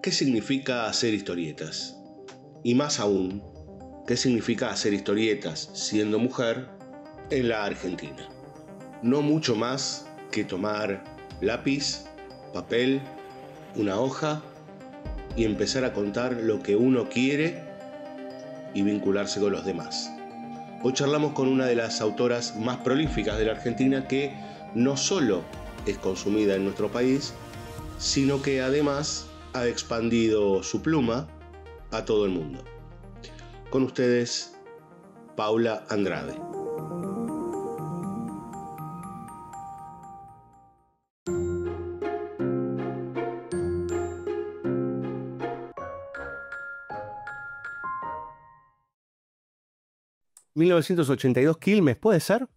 ¿qué significa hacer historietas? Y más aún, ¿qué significa hacer historietas siendo mujer en la Argentina? No mucho más que tomar lápiz, papel, una hoja y empezar a contar lo que uno quiere y vincularse con los demás. Hoy charlamos con una de las autoras más prolíficas de la Argentina que no solo es consumida en nuestro país, sino que además ha expandido su pluma a todo el mundo. Con ustedes, Paula Andrade. ¿1982 Quilmes, puede ser?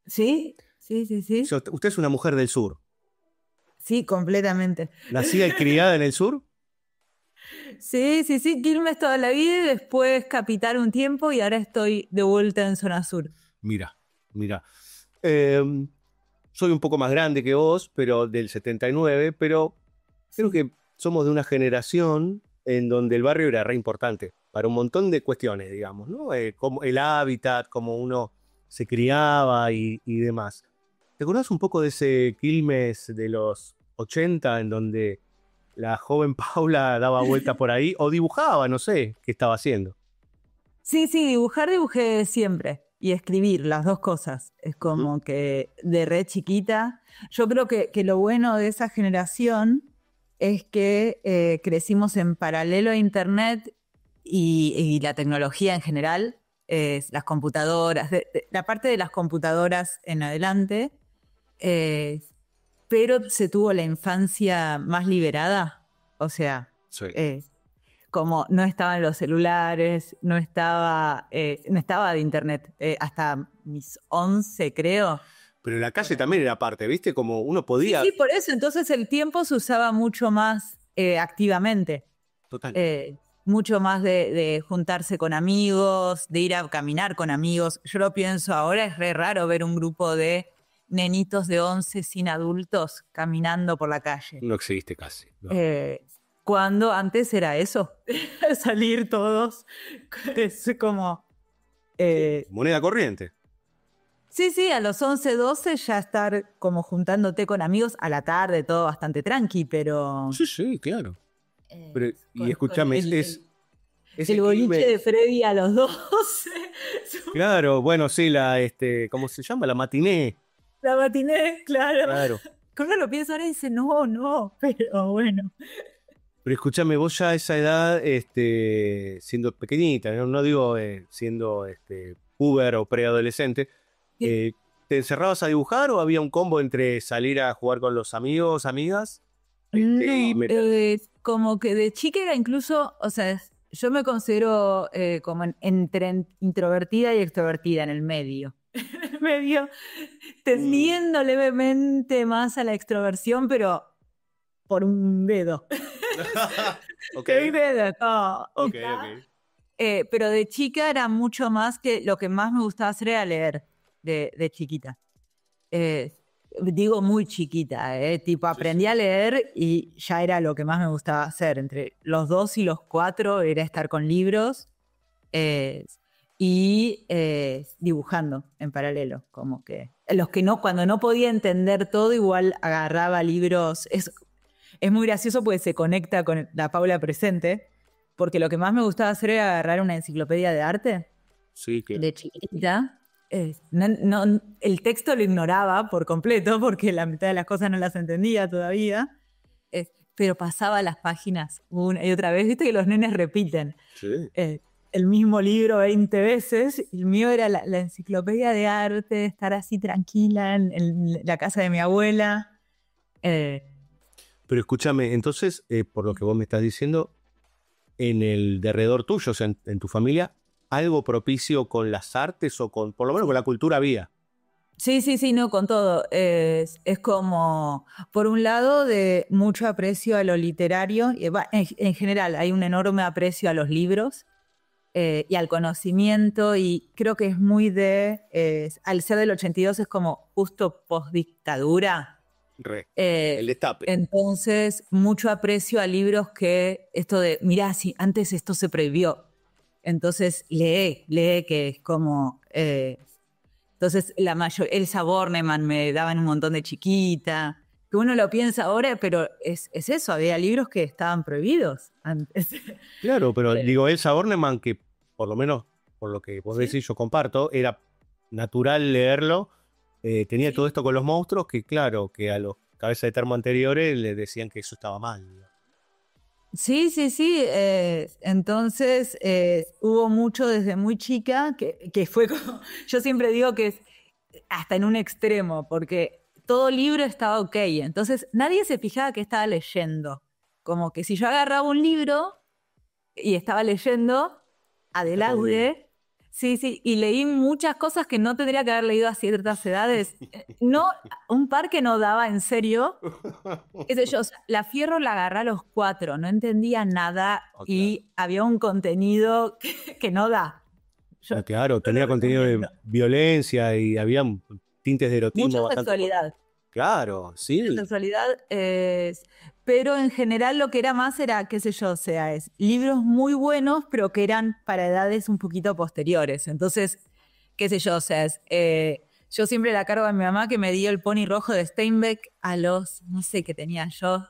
Sí. Usted es una mujer del sur. Sí, completamente. ¿Nacida y criada en el sur? Sí, Quilmes toda la vida y después Capital un tiempo y ahora estoy de vuelta en zona sur. Mira. Soy un poco más grande que vos, pero del 79, pero creo que somos de una generación en donde el barrio era re importante para un montón de cuestiones, digamos, ¿no? Como el hábitat, cómo uno se criaba y demás. ¿Te acordás un poco de ese Quilmes de los 80 en donde la joven Paula daba vuelta por ahí o dibujaba, no sé qué estaba haciendo? Sí, dibujé siempre y escribir, las dos cosas. Es como que de re chiquita. Yo creo que lo bueno de esa generación es que crecimos en paralelo a Internet y la tecnología en general, las computadoras, la parte de las computadoras en adelante, pero se tuvo la infancia más liberada. O sea, Sí. como no estaban los celulares, no estaba de internet, hasta mis 11 creo. Pero la calle también era parte, ¿viste? Como uno podía... Sí, por eso. Entonces el tiempo se usaba mucho más activamente. Total. Mucho más de juntarse con amigos, de ir a caminar con amigos. Yo lo pienso ahora, es re raro ver un grupo de nenitos de 11 sin adultos caminando por la calle. No existe casi. No. Cuando antes era eso, salir todos, es como... moneda corriente. Sí, a los 11, 12 ya estar como juntándote con amigos a la tarde, todo bastante tranqui, pero... Sí, claro. Pero, y escúchame, el boliche de Freddy a los 12. Claro, bueno, sí, ¿cómo se llama? La matiné. La matiné, claro. Cuando lo pienso ahora dice, no, pero bueno. Pero escúchame, vos ya a esa edad, siendo pequeñita, no digo siendo puber o preadolescente, ¿te encerrabas a dibujar o había un combo entre salir a jugar con los amigos, amigas? No, como que de chica era incluso, o sea, yo me considero como entre introvertida y extrovertida en el medio. En el medio, tendiendo levemente más a la extroversión, pero por un dedo. Okay. Un dedo, Ok. Pero de chica era mucho más que lo que más me gustaba hacer era leer de chiquita. Digo muy chiquita, tipo aprendí a leer y ya era lo que más me gustaba hacer. Entre los 2 y los 4 era estar con libros y dibujando en paralelo. Como que cuando no podía entender todo, igual agarraba libros. Es muy gracioso porque se conecta con la Paula presente, porque lo que más me gustaba hacer era agarrar una enciclopedia de arte de chiquita. El texto lo ignoraba por completo porque la mitad de las cosas no las entendía todavía, pero pasaba las páginas una y otra vez. Viste que los nenes repiten el mismo libro 20 veces. El mío era la enciclopedia de arte, estar así tranquila en la casa de mi abuela. Pero escúchame, entonces, por lo que vos me estás diciendo, en el derredor tuyo, o sea, en tu familia, algo propicio con las artes o por lo menos con la cultura había. Sí, no, con todo. Es como, por un lado, de mucho aprecio a lo literario. En general, hay un enorme aprecio a los libros y al conocimiento, y creo que es muy al ser del 82 es como justo post-dictadura. El destape. Entonces, mucho aprecio a libros que esto de, mirá, si antes esto se prohibió. Entonces, lee, que es como... entonces, Elsa Bornemann me daban un montón de chiquita. Que uno lo piensa ahora, pero es eso, había libros que estaban prohibidos antes. Claro, pero digo, Elsa Bornemann, que por lo menos por lo que vos decís yo comparto, era natural leerlo, tenía todo esto con los monstruos, que claro, que a los cabezas de termo anteriores le decían que eso estaba mal. Sí. Entonces, hubo mucho desde muy chica que fue como... Yo siempre digo que es hasta en un extremo, porque todo libro estaba ok. Entonces, nadie se fijaba que estaba leyendo. Como que si yo agarraba un libro y estaba leyendo, adelante... Sí, y leí muchas cosas que no tendría que haber leído a ciertas edades. No, un par que no daba en serio. Qué sé yo, o sea, La Fierro la agarré a los 4, no entendía nada y había un contenido que no da. Claro, tenía contenido de violencia y había tintes de erotismo. Mucha sexualidad. Claro, sí. Mucha sexualidad, pero en general lo que era más era, qué sé yo, o sea, libros muy buenos, pero que eran para edades un poquito posteriores. Entonces, qué sé yo, o sea, yo siempre la cargo a mi mamá que me dio El Pony Rojo de Steinbeck a los, no sé qué tenía yo,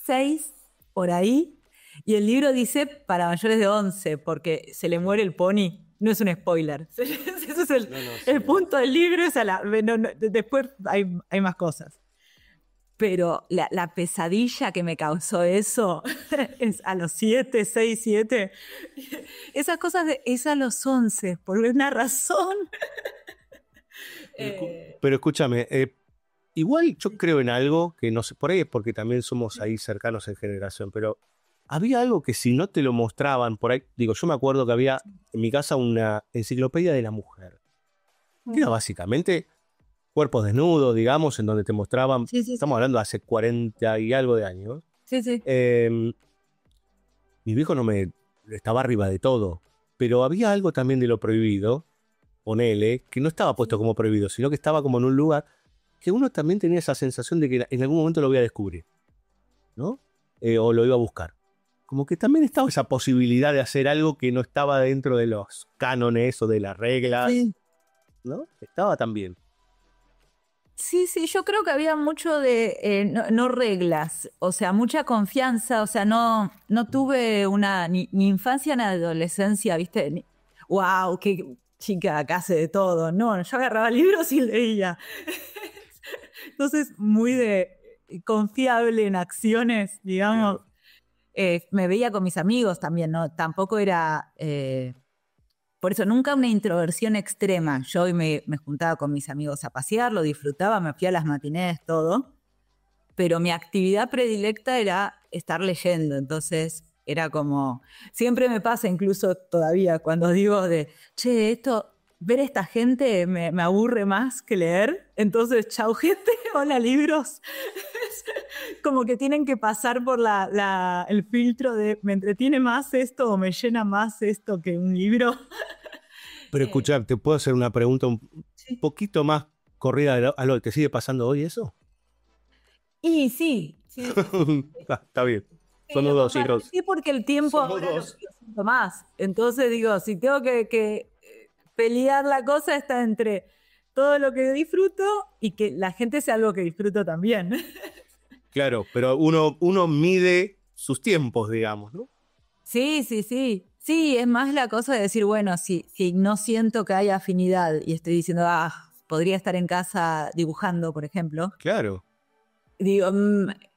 6, por ahí. Y el libro dice para mayores de 11, porque se le muere el pony. No es un spoiler. Eso es el punto del libro. Después hay más cosas. Pero la pesadilla que me causó eso es a los 7, 6, 7. Esas cosas es a los 11, por una razón. Pero escúchame, igual yo creo en algo que no sé, por ahí es porque también somos ahí cercanos en generación, pero había algo que si no te lo mostraban por ahí, digo, yo me acuerdo que había en mi casa una enciclopedia de la mujer, que era básicamente cuerpos desnudos, digamos, en donde te mostraban, estamos hablando de hace 40 y algo de años. Mi viejo no me estaba arriba de todo, pero había algo también de lo prohibido, ponele, que no estaba puesto como prohibido, sino que estaba como en un lugar que uno también tenía esa sensación de que en algún momento lo voy a descubrir, ¿no? O lo iba a buscar. Como que también estaba esa posibilidad de hacer algo que no estaba dentro de los cánones o de las reglas, ¿no? Estaba también. Sí, yo creo que había mucho de no reglas, o sea, mucha confianza, o sea, no tuve ni infancia ni adolescencia, ¿viste? ¡Wow! ¡Qué chica acá hace de todo! No, yo agarraba libros y leía. Entonces, muy confiable en acciones, digamos. Me veía con mis amigos también, ¿no? Tampoco era... por eso, nunca una introversión extrema. Yo me juntaba con mis amigos a pasear, lo disfrutaba, me fui a las matinés, todo. Pero mi actividad predilecta era estar leyendo. Entonces, era como... Siempre me pasa, incluso todavía, cuando digo che, ver a esta gente me aburre más que leer. Entonces, chau, gente, hola, libros. Como que tienen que pasar por el filtro de me entretiene más esto o me llena más esto que un libro. Pero escuchá, ¿te puedo hacer una pregunta un poquito más corrida a lo que te sigue pasando hoy eso? Y sí. Está bien. Somos dos, hijos. Sí, porque el tiempo ahora lo siento más. Entonces digo, si tengo que pelear, la cosa está entre todo lo que disfruto y que la gente sea algo que disfruto también. Claro, pero uno mide sus tiempos, digamos, ¿no? Sí. Sí, es más la cosa de decir, bueno, si no siento que haya afinidad y estoy diciendo, podría estar en casa dibujando, por ejemplo. Claro. Digo,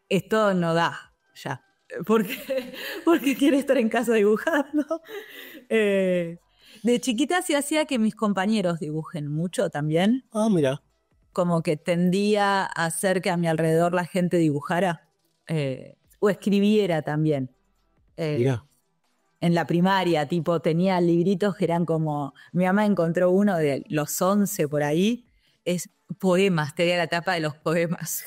esto no da ya. Porque quiere estar en casa dibujando. De chiquita sí hacía que mis compañeros dibujen mucho también. Mira. Como que tendía a hacer que a mi alrededor la gente dibujara o escribiera también. Mira. En la primaria, tipo, tenía libritos que eran como... Mi mamá encontró uno de los 11 por ahí, es poemas, tenía la tapa de los poemas.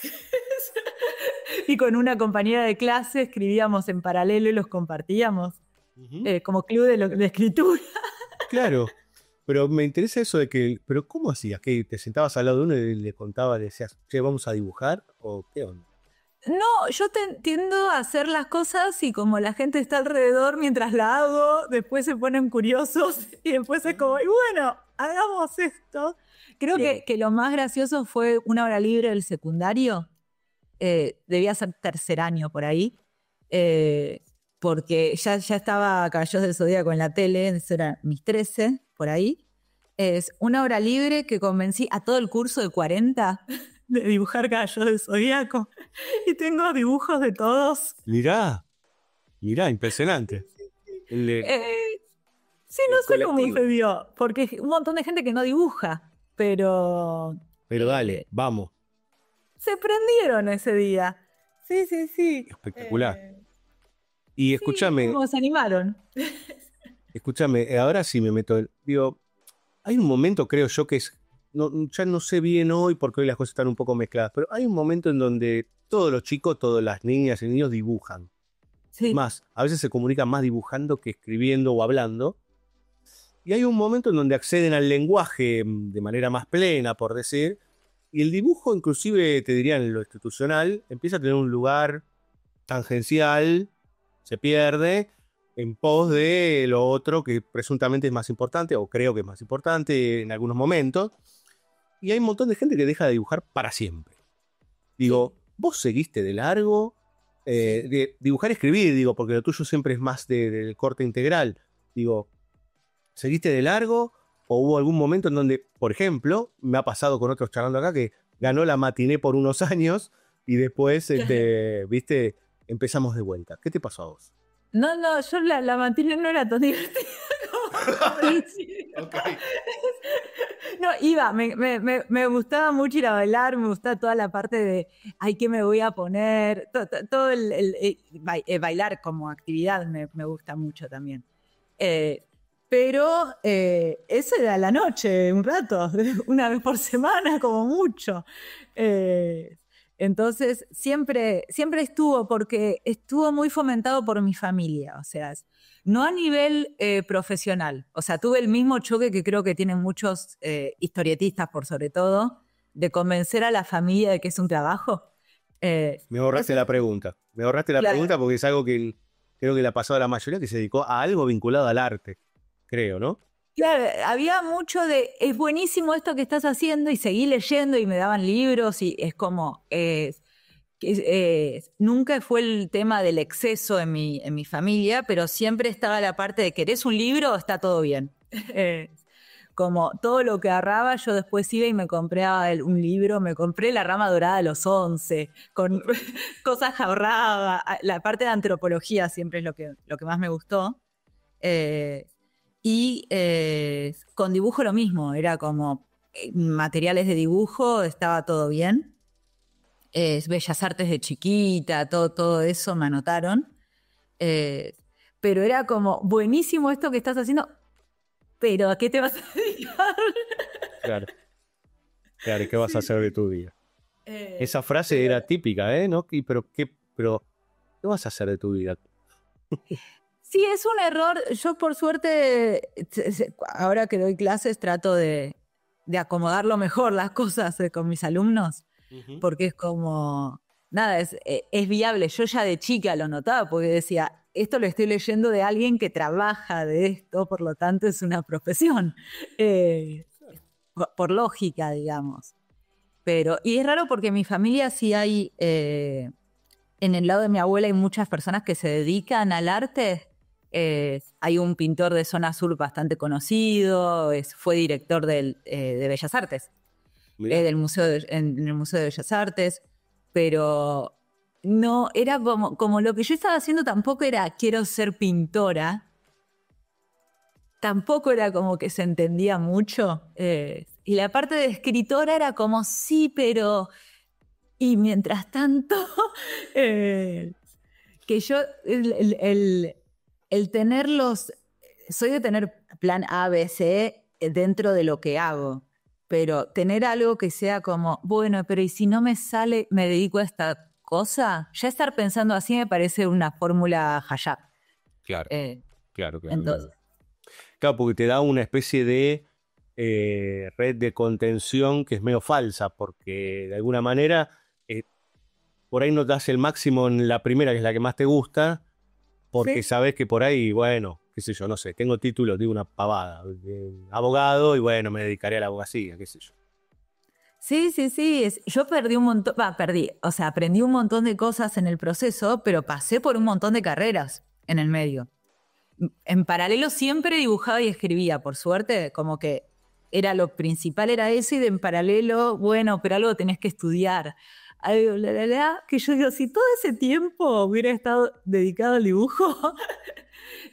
Y con una compañera de clase escribíamos en paralelo y los compartíamos, como club de escritura. Claro. Pero me interesa eso de que, pero ¿cómo hacías? ¿Que te sentabas al lado de uno y le contabas, le decías, che, vamos a dibujar? ¿O qué onda? No, yo tiendo a hacer las cosas y como la gente está alrededor mientras la hago, después se ponen curiosos y después es como, y bueno, hagamos esto. Creo que lo más gracioso fue una hora libre del secundario. Debía ser tercer año por ahí, porque ya estaba Caballeros del Zodíaco en la tele, eso eran mis 13, por ahí. Es una hora libre que convencí a todo el curso de 40 de dibujar Caballeros del Zodíaco. Y tengo dibujos de todos. Mirá, impresionante. Sí, no sé cómo se dio, porque hay un montón de gente que no dibuja, pero dale, vamos. se prendieron ese día. Sí. Espectacular. Y escúchame. Sí, se animaron. Escúchame, ahora sí me meto. Digo, hay un momento, creo yo, que es. Ya no sé bien hoy porque hoy las cosas están un poco mezcladas, pero hay un momento en donde todos los chicos, todas las niñas y niños dibujan. Sí. Más, a veces se comunican más dibujando que escribiendo o hablando. Y hay un momento en donde acceden al lenguaje de manera más plena, por decir, y el dibujo, inclusive, te diría en lo institucional, empieza a tener un lugar tangencial, se pierde, en pos de lo otro que presuntamente es más importante, o creo que es más importante en algunos momentos. Y hay un montón de gente que deja de dibujar para siempre. Digo, vos seguiste de largo, de dibujar y escribir, digo, porque lo tuyo siempre es más del corte integral. Digo, ¿seguiste de largo? ¿O hubo algún momento en donde, por ejemplo, me ha pasado con otros charlando acá, que ganó la matiné por unos años y después, viste, empezamos de vuelta? ¿Qué te pasó a vos? No, yo la matiné no era tan divertida como Okay. No, me gustaba mucho ir a bailar, me gustaba toda la parte de, ay, ¿qué me voy a poner? Todo bailar como actividad me gusta mucho también. Pero eso era la noche, un rato, una vez por semana como mucho. Entonces siempre estuvo, porque estuvo muy fomentado por mi familia, o sea, no a nivel profesional. O sea, tuve el mismo choque que creo que tienen muchos historietistas, por sobre todo, de convencer a la familia de que es un trabajo. Me ahorraste la pregunta. Me ahorraste la pregunta porque es algo que creo que le ha pasado a la mayoría, que se dedicó a algo vinculado al arte. Creo, ¿no? Claro, había mucho de, es buenísimo esto que estás haciendo, y seguí leyendo y me daban libros, y es como, nunca fue el tema del exceso en mi familia, pero siempre estaba la parte de, ¿querés un libro? Está todo bien. Como todo lo que agarraba, yo después iba y me compraba un libro, me compré La Rama Dorada a los 11, con cosas ahorradas. La parte de antropología siempre es lo que más me gustó. Y con dibujo lo mismo, era como materiales de dibujo, estaba todo bien. Bellas Artes de chiquita, todo eso me anotaron. Pero era como, buenísimo esto que estás haciendo, pero ¿a qué te vas a dedicar? Claro, ¿qué vas a hacer de tu vida? Esa frase era típica, ¿no? Pero ¿qué vas a hacer de tu vida? Sí, es un error. Yo, por suerte, ahora que doy clases, trato de acomodarlo mejor las cosas con mis alumnos, porque es como, nada, es viable. Yo ya de chica lo notaba, porque decía, esto lo estoy leyendo de alguien que trabaja de esto, por lo tanto es una profesión, por lógica, digamos. Y es raro porque en mi familia sí hay, en el lado de mi abuela hay muchas personas que se dedican al arte. Hay un pintor de zona sur bastante conocido, fue director de Bellas Artes, en el Museo de Bellas Artes, pero no, era como lo que yo estaba haciendo tampoco era quiero ser pintora, tampoco era como que se entendía mucho, y la parte de escritora era como sí, pero... Y mientras tanto, que yo... El tenerlos, soy de tener plan A, B, C dentro de lo que hago, pero tener algo que sea como, bueno, pero ¿y si no me sale, me dedico a esta cosa? Ya estar pensando así me parece una fórmula Hayek. Claro, claro. Entonces. Claro, porque te da una especie de red de contención que es medio falsa, porque de alguna manera por ahí no das el máximo en la primera, que es la que más te gusta, porque Sí. sabes que por ahí, bueno, qué sé yo, no sé, tengo títulos, digo una pavada, abogado, y bueno, me dedicaré a la abogacía, qué sé yo. Sí, sí, sí. Yo perdí un montón, o sea, aprendí un montón de cosas en el proceso, pero pasé por un montón de carreras en el medio. En paralelo siempre dibujaba y escribía, por suerte, como que era lo principal, era eso, y en paralelo, bueno, pero algo tenés que estudiar. Algo, que yo digo, si todo ese tiempo hubiera estado dedicado al dibujo,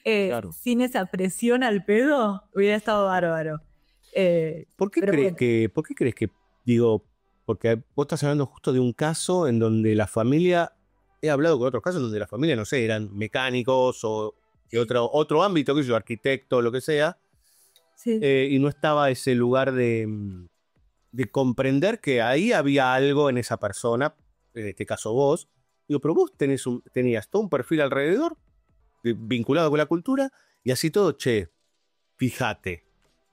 Claro. sin esa presión al pedo, hubiera estado bárbaro. ¿Por qué Pero crees bueno, que, digo, porque vos estás hablando justo de un caso en donde la familia, he hablado con otros casos donde la familia, no sé, eran mecánicos o de otro ámbito, que yo, arquitecto, lo que sea, sí. y no estaba ese lugar de comprender que ahí había algo en esa persona, en este caso vos. Digo, pero vos tenías todo un perfil alrededor vinculado con la cultura y así todo, che, fíjate,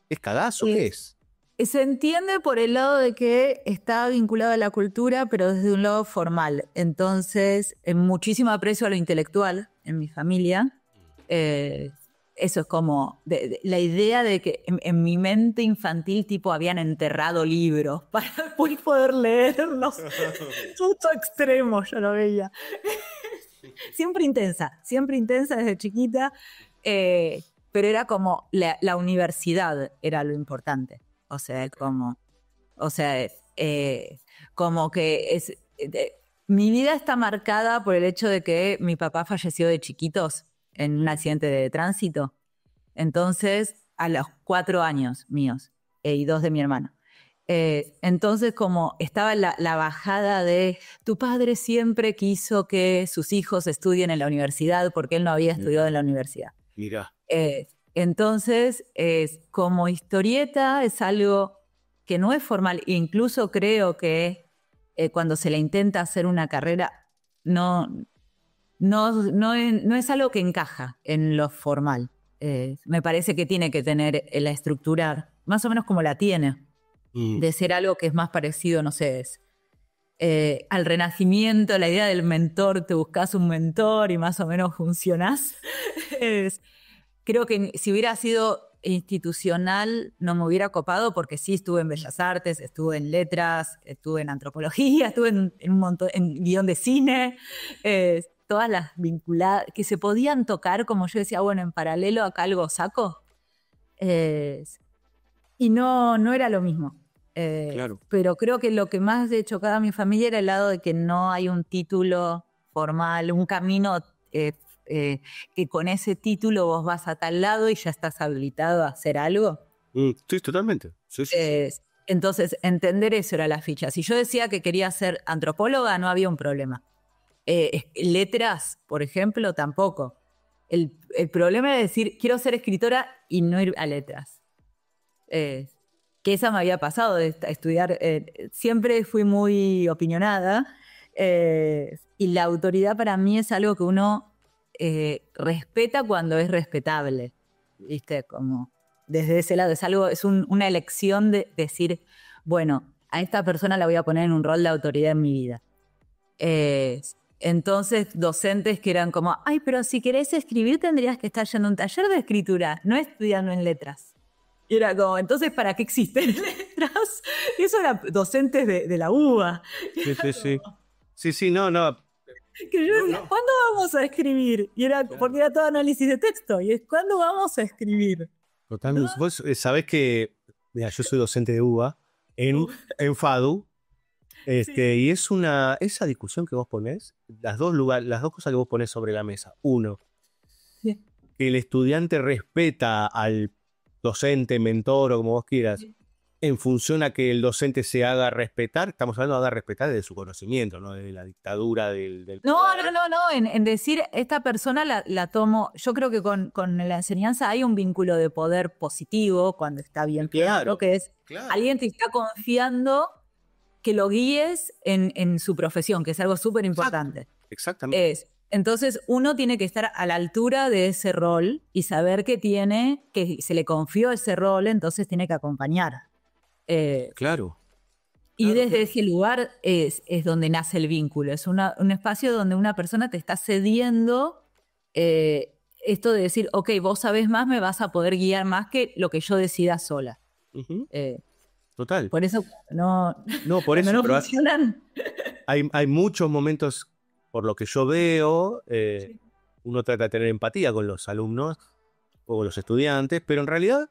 ¿es cagazo? ¿Qué es? Se entiende por el lado de que está vinculado a la cultura, pero desde un lado formal. Entonces, muchísimo aprecio a lo intelectual en mi familia. Eso es como la idea de que en mi mente infantil tipo habían enterrado libros para después poder leerlos. Justo extremo yo lo veía. Siempre intensa desde chiquita, pero era como la universidad era lo importante. O sea, como que mi vida está marcada por el hecho de que mi papá falleció de chiquitos en un accidente de tránsito. Entonces, a los 4 años míos y 2 de mi hermano. Entonces, como estaba la bajada de tu padre siempre quiso que sus hijos estudien en la universidad porque él no había estudiado en la universidad. Mirá. Entonces, como historieta es algo que no es formal. Incluso creo que cuando se le intenta hacer una carrera, no es algo que encaja en lo formal. Me parece que tiene que tener la estructura más o menos como la tiene, de ser algo que es más parecido, no sé, al Renacimiento, la idea del mentor, te buscas un mentor y más o menos funcionás. Creo que si hubiera sido institucional no me hubiera copado, porque sí estuve en Bellas Artes, estuve en Letras, estuve en Antropología, estuve en un montón, en guión de cine, todas las vinculadas que se podían tocar, como yo decía, bueno, en paralelo acá algo saco, y no era lo mismo. Claro. Pero creo que lo que más de chocaba a mi familia era el lado de que no hay un título formal, un camino que con ese título vos vas a tal lado y ya estás habilitado a hacer algo. Sí, totalmente. Sí, sí, sí. Entonces, entender eso era la ficha. Si yo decía que quería ser antropóloga, no había un problema. Letras, por ejemplo, tampoco. El problema era decir, quiero ser escritora y no ir a letras. Que esa me había pasado de estudiar. Siempre fui muy opinionada, y la autoridad para mí es algo que uno respeta cuando es respetable, ¿viste? Como desde ese lado es una elección de decir, bueno, a esta persona la voy a poner en un rol de autoridad en mi vida. Entonces, docentes que eran como, ay, pero si querés escribir tendrías que estar yendo a un taller de escritura, no estudiando en letras. Y era como, entonces, ¿para qué existen letras? Y eso eran docentes de la UBA. Sí, sí, sí. Sí, sí, no. Que yo decía, ¿cuándo vamos a escribir? Y era, porque era todo análisis de texto. Y es, ¿cuándo vamos a escribir? Totalmente. ¿No? Vos sabés que, mira, yo soy docente de UBA en FADU, Sí. y es esa discusión que vos ponés, las dos cosas que vos ponés sobre la mesa. Uno, Sí. que el estudiante respeta al docente, mentor o como vos quieras, en función a que el docente se haga respetar. Estamos hablando de haga respetar desde su conocimiento, no de la dictadura del No, poder. en decir, esta persona la tomo, yo creo que con la enseñanza hay un vínculo de poder positivo cuando está bien claro, que es claro. alguien te está confiando que lo guíes en su profesión, que es algo súper importante. Exactamente. Entonces uno tiene que estar a la altura de ese rol y saber que se le confió ese rol, entonces tiene que acompañar. Claro. Y desde ese lugar es donde nace el vínculo. Es un espacio donde una persona te está cediendo esto de decir, ok, vos sabés más, me vas a poder guiar más que lo que yo decida sola. Uh-huh. Total. Por eso no por eso, no pero funcionan. Hay muchos momentos, por lo que yo veo, uno trata de tener empatía con los alumnos o con los estudiantes, pero en realidad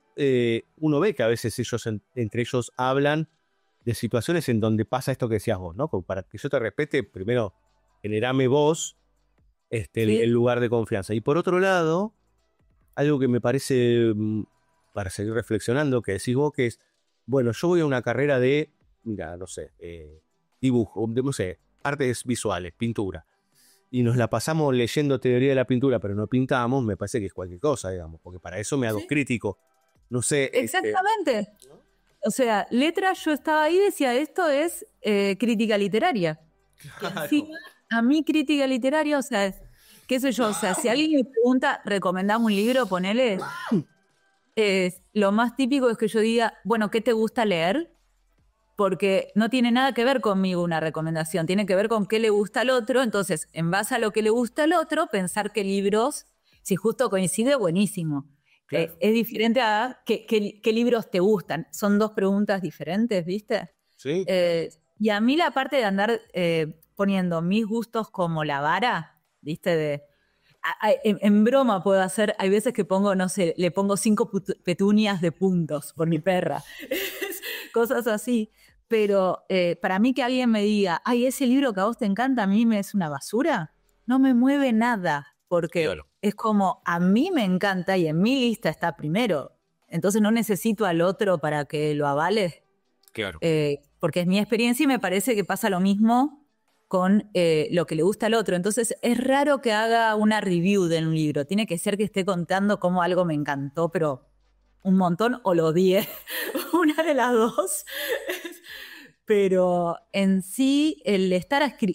uno ve que a veces ellos entre ellos hablan de situaciones en donde pasa esto que decías vos, ¿no? Como para que yo te respete, primero generame vos el lugar de confianza. Y por otro lado, algo que me parece, para seguir reflexionando, que decís vos, que es, bueno, yo voy a una carrera de, mira, no sé, dibujo, no sé, artes visuales, pintura, y nos la pasamos leyendo teoría de la pintura, pero no pintamos, me parece que es cualquier cosa, digamos, porque para eso me hago crítico. No sé. Exactamente. O sea, letras, yo estaba ahí y decía, esto es crítica literaria. Claro. Encima, a mí crítica literaria, o sea, qué sé yo, o sea, si alguien me pregunta, recomendame un libro, ponele, lo más típico es que yo diga, bueno, ¿qué te gusta leer? Porque no tiene nada que ver conmigo una recomendación, tiene que ver con qué le gusta al otro, entonces, en base a lo que le gusta al otro, pensar qué libros, si justo coincide, buenísimo. Claro. Es diferente a qué libros te gustan. Son dos preguntas diferentes, ¿viste? Sí. Y a mí la parte de andar poniendo mis gustos como la vara, ¿viste? En broma puedo hacer, hay veces que pongo, no sé, le pongo 5 petunias de puntos por mi perra. Cosas así. Pero para mí que alguien me diga, ay, ese libro que a vos te encanta, a mí me es una basura, no me mueve nada. Porque claro, es como, a mí me encanta y en mi lista está primero. Entonces no necesito al otro para que lo avale. Claro. Porque es mi experiencia y me parece que pasa lo mismo con lo que le gusta al otro. Entonces es raro que haga una review de un libro. Tiene que ser que esté contando cómo algo me encantó, pero un montón o lo odié. Una de las dos. Pero en sí, el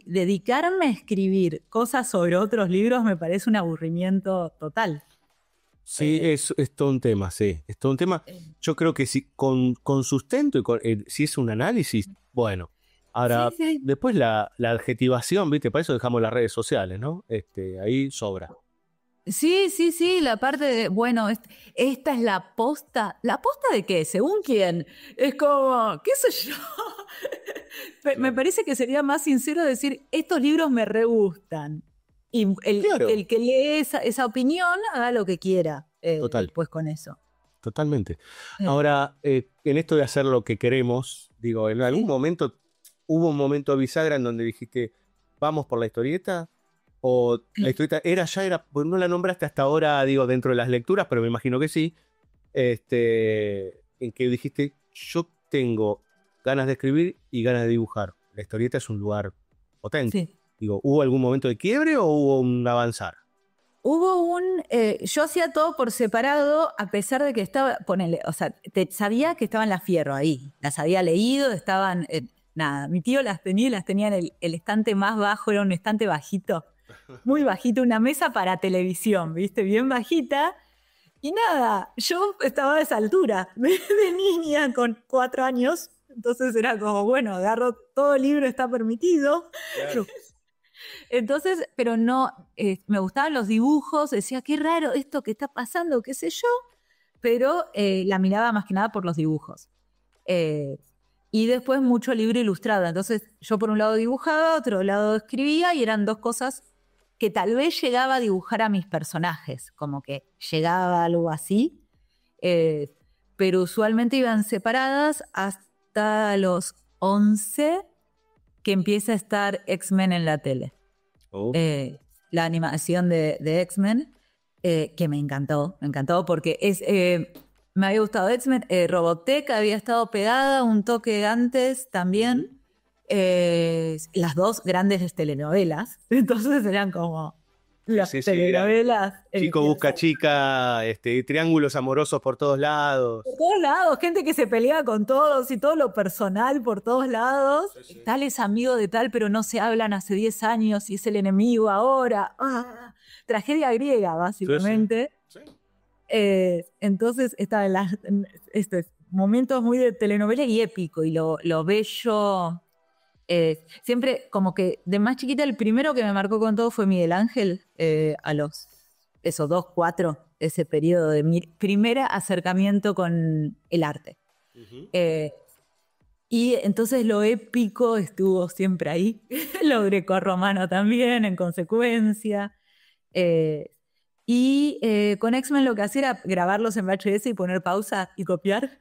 dedicarme a escribir cosas sobre otros libros me parece un aburrimiento total. Sí, es todo un tema, sí. Es todo un tema. Yo creo que si con sustento y si es un análisis, bueno. Ahora, sí. Después la adjetivación, ¿viste? Para eso dejamos las redes sociales, ¿no? Ahí sobra. Sí, la parte de, bueno, esta es la posta. ¿La posta de qué? ¿Según quién? Es como, qué sé yo. Claro. Me parece que sería más sincero decir, estos libros me re gustan. Y el que lee esa opinión haga lo que quiera después con eso. Totalmente. Ahora, en esto de hacer lo que queremos, digo, ¿en algún momento hubo un momento bisagra en donde dijiste, vamos por la historieta? ¿O la historieta era, pues no la nombraste hasta ahora, digo, dentro de las lecturas, pero me imagino que sí, en que dijiste, yo tengo ganas de escribir y ganas de dibujar. La historieta es un lugar potente. Sí. Digo, ¿hubo algún momento de quiebre o hubo un avanzar? Hubo yo hacía todo por separado, a pesar de que estaba, ponele, o sea, sabía que estaban las Fierro ahí, las había leído, estaban, nada, mi tío las tenía en el estante más bajo, era un estante bajito, muy bajito, una mesa para televisión, ¿viste? Bien bajita. Y nada, yo estaba a esa altura, de niña con 4 años, entonces era como, bueno, agarro todo el libro, está permitido. Claro. Entonces, pero no, me gustaban los dibujos, decía, qué raro esto que está pasando, qué sé yo, pero la miraba más que nada por los dibujos. Y después mucho libro ilustrado, entonces yo por un lado dibujaba, otro lado escribía y eran dos cosas que tal vez llegaba a dibujar a mis personajes, como que llegaba algo así, pero usualmente iban separadas hasta los 11 que empieza a estar X-Men en la tele. Oh. La animación de X-Men, que me encantó porque me había gustado X-Men, Robotech había estado pegada un toque antes también, las dos grandes telenovelas, entonces eran como las Sí, telenovelas. Chico busca chica, triángulos amorosos por todos lados. Por todos lados, gente que se pelea con todos y todo lo personal por todos lados. Sí. Tal es amigo de tal, pero no se hablan hace 10 años y es el enemigo ahora. Tragedia griega, básicamente. Sí. Entonces, momentos muy de telenovela y épico, y lo bello. Siempre, como que de más chiquita, el primero que me marcó con todo fue Miguel Ángel, a los 2, 4, ese periodo de mi primer acercamiento con el arte. Y entonces lo épico estuvo siempre ahí, lo grecorromano también, en consecuencia. Con X-Men lo que hacía era grabarlos en VHS y poner pausa y copiar.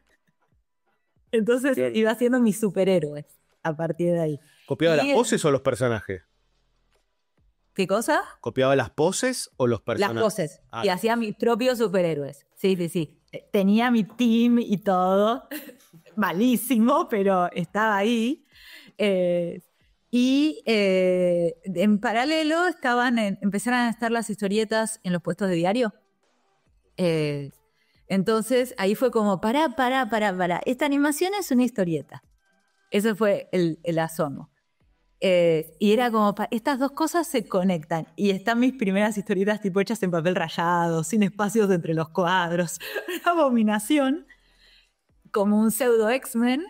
Entonces iba haciendo mis superhéroes a partir de ahí. ¿Copiaba las poses o los personajes? ¿Qué cosa? ¿Copiaba las poses o los personajes? Las poses. Y hacía mis propios superhéroes. Sí. Tenía mi team y todo. Malísimo, pero estaba ahí. En paralelo empezaron a estar las historietas en los puestos de diario. Entonces ahí fue como, pará. Esta animación es una historieta. Eso fue el asomo. Y era como, estas dos cosas se conectan. Y están mis primeras historietas tipo hechas en papel rayado, sin espacios entre los cuadros. Una abominación. Como un pseudo X-Men.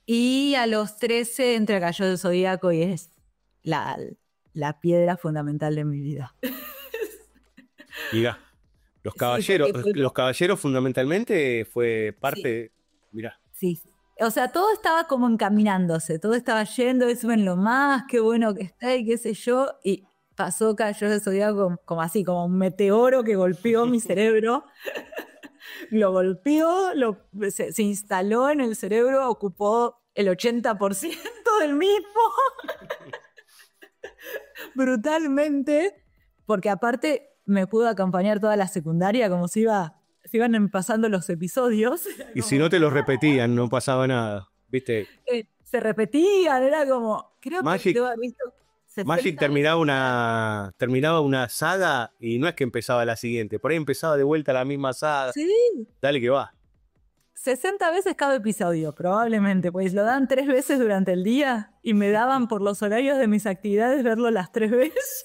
Y a los 13 entra Caballero del Zodíaco y es la piedra fundamental de mi vida. Mirá, los caballeros fundamentalmente fue parte... Sí. Mirá. Sí. O sea, todo estaba como encaminándose, todo estaba yendo, eso en lo más, qué bueno que está y qué sé yo, y pasó Caballero del Zodíaco como así, como un meteoro que golpeó mi cerebro. Lo golpeó, se instaló en el cerebro, ocupó el 80% del mismo. Brutalmente, porque aparte me pudo acompañar toda la secundaria, como se iban pasando los episodios. Y si no te los repetían, no pasaba nada, ¿viste? Se repetían, era como, creo Magic, que debo haber visto 70 Magic terminaba una saga y no es que empezaba la siguiente, por ahí empezaba de vuelta la misma saga. Sí. Dale que va. 60 veces cada episodio, probablemente, pues lo dan 3 veces durante el día y me daban por los horarios de mis actividades verlo las 3 veces.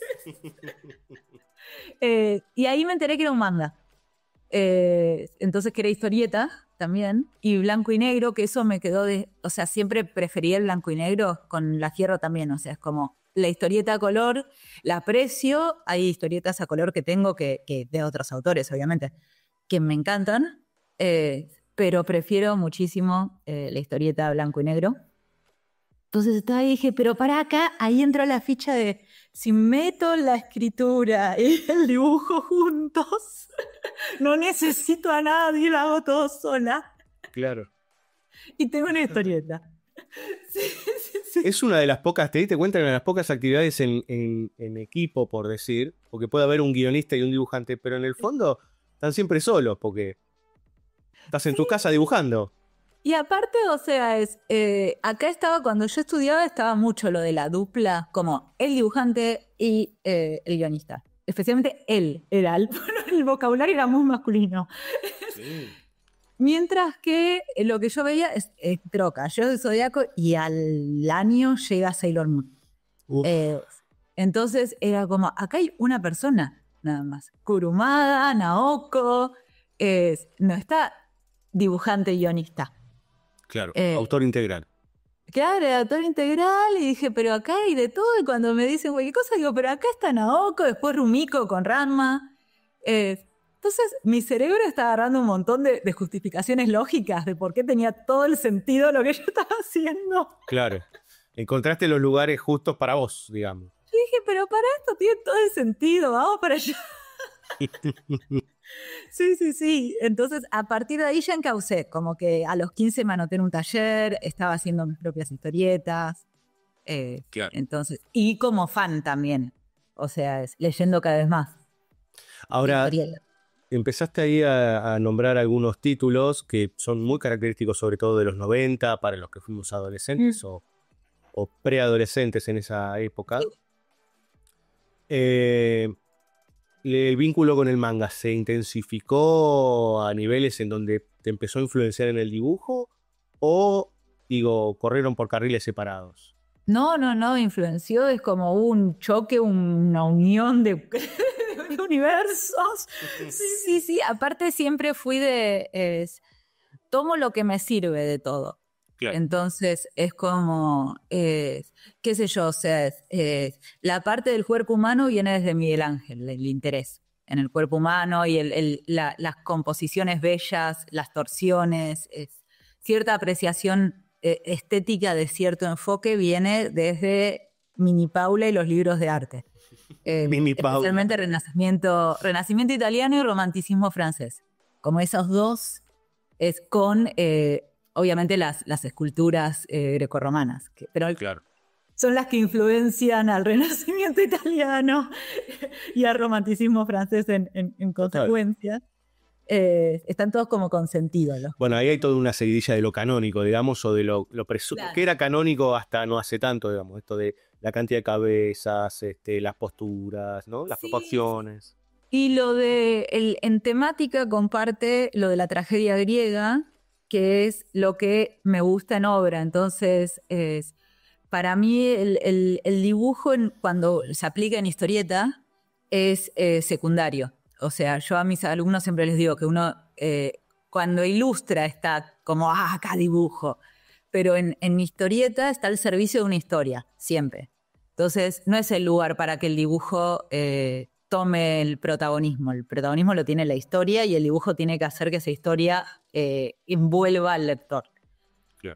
Y ahí me enteré que era un manga. Entonces que era historieta también, y blanco y negro, que eso me quedó o sea, siempre preferí el blanco y negro, con La Fierro también, o sea, es como la historieta a color, la aprecio, hay historietas a color que tengo que de otros autores, obviamente, que me encantan, pero prefiero muchísimo la historieta blanco y negro. Entonces estaba ahí y dije, pero para acá, ahí entró la ficha de si meto la escritura y el dibujo juntos, no necesito a nadie, lo hago todo sola. Claro. Y tengo una historieta. Sí. Es una de las pocas, te diste cuenta, una de las pocas actividades en equipo, por decir, porque puede haber un guionista y un dibujante, pero en el fondo están siempre solos, porque estás en tu casa dibujando. Y aparte, o sea, acá cuando yo estudiaba, estaba mucho lo de la dupla, como el dibujante y el guionista. Especialmente él era el vocabulario era muy masculino. Sí. Mientras que lo que yo veía es troca, yo del Zodíaco, y al año llega Sailor Moon. Entonces era como, acá hay una persona nada más. Kurumada, Naoko, no está dibujante y guionista. Claro, autor integral. Claro, autor integral, y dije, pero acá hay de todo, y cuando me dicen cualquier cosa, digo, pero acá está Naoko, después Rumiko con Ranma. Entonces, mi cerebro está agarrando un montón de justificaciones lógicas de por qué tenía todo el sentido lo que yo estaba haciendo. Claro, encontraste los lugares justos para vos, digamos. Yo dije, pero para esto tiene todo el sentido, vamos para allá. Sí. Entonces, a partir de ahí ya encaucé, como que a los 15 me anoté en un taller, estaba haciendo mis propias historietas. Claro. Entonces, y como fan también, o sea, leyendo cada vez más. Ahora, empezaste ahí a nombrar algunos títulos que son muy característicos, sobre todo de los 90, para los que fuimos adolescentes o preadolescentes en esa época. Sí. el vínculo con el manga se intensificó a niveles en donde te empezó a influenciar en el dibujo o, digo, corrieron por carriles separados? No, influenció, es como un choque, una unión de universos. Sí, aparte siempre fui tomo lo que me sirve de todo. Claro. Entonces es como, qué sé yo, o sea, la parte del cuerpo humano viene desde Miguel Ángel, el interés en el cuerpo humano y las composiciones bellas, las torsiones, cierta apreciación estética de cierto enfoque viene desde Mini Paula y los libros de arte. Mini Paula. Especialmente renacimiento italiano y romanticismo francés. Como esos dos es con... obviamente las esculturas grecorromanas, pero claro, son las que influencian al Renacimiento italiano y al romanticismo francés en consecuencia. Están todos como consentidos. Bueno, ahí hay toda una seguidilla de lo canónico, digamos, o de lo Claro. que era canónico hasta no hace tanto, digamos, esto de la cantidad de cabezas, las posturas, ¿no? Las proporciones. Y lo de, en temática comparte lo de la tragedia griega, que es lo que me gusta en obra. Entonces, para mí el dibujo cuando se aplica en historieta es secundario. O sea, yo a mis alumnos siempre les digo que uno cuando ilustra está como, acá dibujo. Pero en historieta está al servicio de una historia, siempre. Entonces, no es el lugar para que el dibujo tome el protagonismo. El protagonismo lo tiene la historia y el dibujo tiene que hacer que esa historia envuelva al lector. Claro.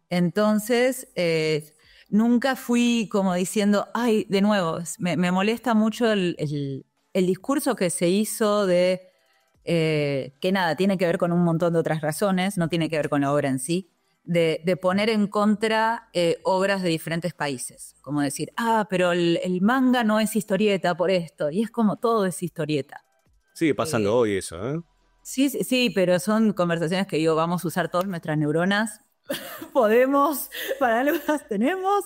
Entonces, nunca fui como diciendo, ay, de nuevo, me molesta mucho el discurso que se hizo de que nada, tiene que ver con un montón de otras razones, no tiene que ver con la obra en sí, de poner en contra obras de diferentes países. Como decir, pero el manga no es historieta por esto, y es como todo es historieta. Sigue pasando hoy eso, ¿eh? Sí, pero son conversaciones que digo, vamos a usar todas nuestras neuronas. Podemos, para algo las tenemos,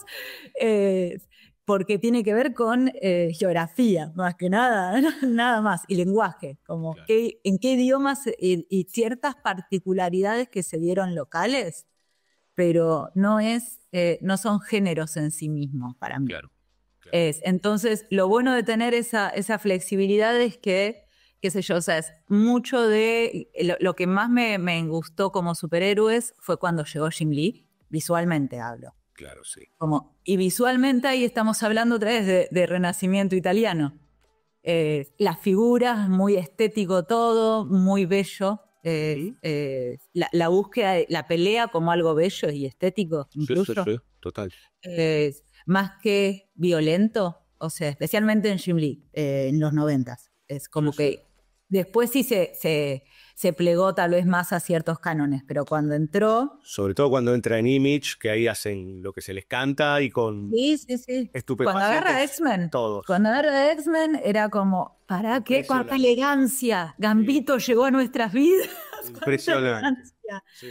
porque tiene que ver con geografía, más que nada, nada más, y lenguaje, como Claro. en qué idiomas y ciertas particularidades que se dieron locales, pero no son géneros en sí mismos para mí. Claro. Entonces, lo bueno de tener esa flexibilidad es que, qué sé yo, o sea, es mucho de... Lo que más me gustó como superhéroes fue cuando llegó Jim Lee, visualmente hablo. Claro, sí. Y visualmente ahí estamos hablando otra vez de renacimiento italiano. Las figuras, muy estético todo, muy bello. La búsqueda, la pelea como algo bello y estético, incluso. Sí, total. Más que violento, o sea, especialmente en Jim Lee, en los 90s. Es como que después sí se plegó tal vez más a ciertos cánones, pero cuando entró... Sobre todo cuando entra en Image, que ahí hacen lo que se les canta y con Sí. estupefacientes. Cuando agarra X-Men. Todos. Cuando agarra X-Men era como, ¿para qué? ¡Cuánta elegancia! Gambito llegó a nuestras vidas. Impresionante. Sí.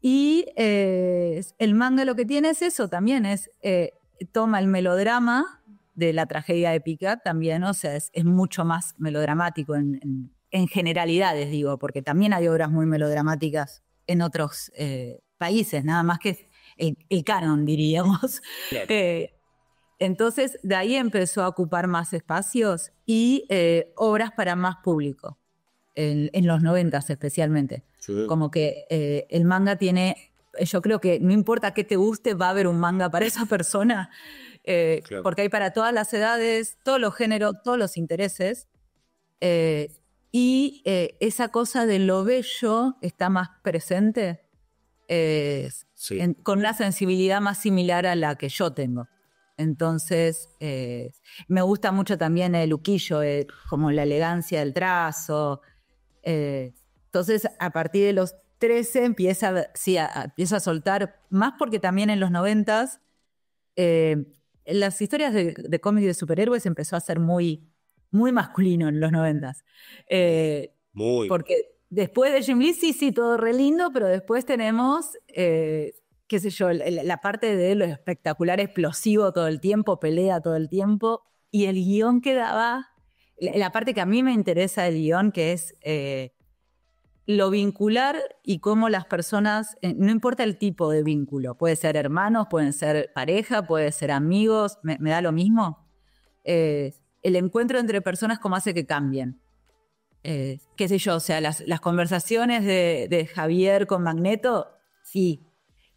Y el manga lo que tiene es eso también, toma el melodrama de la tragedia épica también, o sea, es mucho más melodramático en generalidades, digo, porque también hay obras muy melodramáticas en otros países, nada más que el canon, diríamos. Claro. Entonces, de ahí empezó a ocupar más espacios y obras para más público, en los 90s especialmente. Sí. Como que el manga tiene, yo creo que no importa qué te guste, va a haber un manga para esa persona, claro. Porque hay para todas las edades, todos los géneros, todos los intereses, y esa cosa de lo bello está más presente, con una sensibilidad más similar a la que yo tengo. Entonces, me gusta mucho también el uquillo, como la elegancia del trazo. Entonces, a partir de los 13 empieza a soltar, más porque también en los 90s, las historias de cómics de superhéroes empezó a ser muy, muy masculino en los 90s. Muy. Porque después de Jim Lee, sí, todo re lindo, pero después tenemos... qué sé yo, la parte de lo espectacular, explosivo todo el tiempo, pelea todo el tiempo, y el guión quedaba, la parte que a mí me interesa del guión, que es lo vincular y cómo las personas, no importa el tipo de vínculo, puede ser hermanos, pueden ser pareja, puede ser amigos, me da lo mismo. El encuentro entre personas cómo hace que cambien. Qué sé yo, o sea, las conversaciones de Javier con Magneto, sí,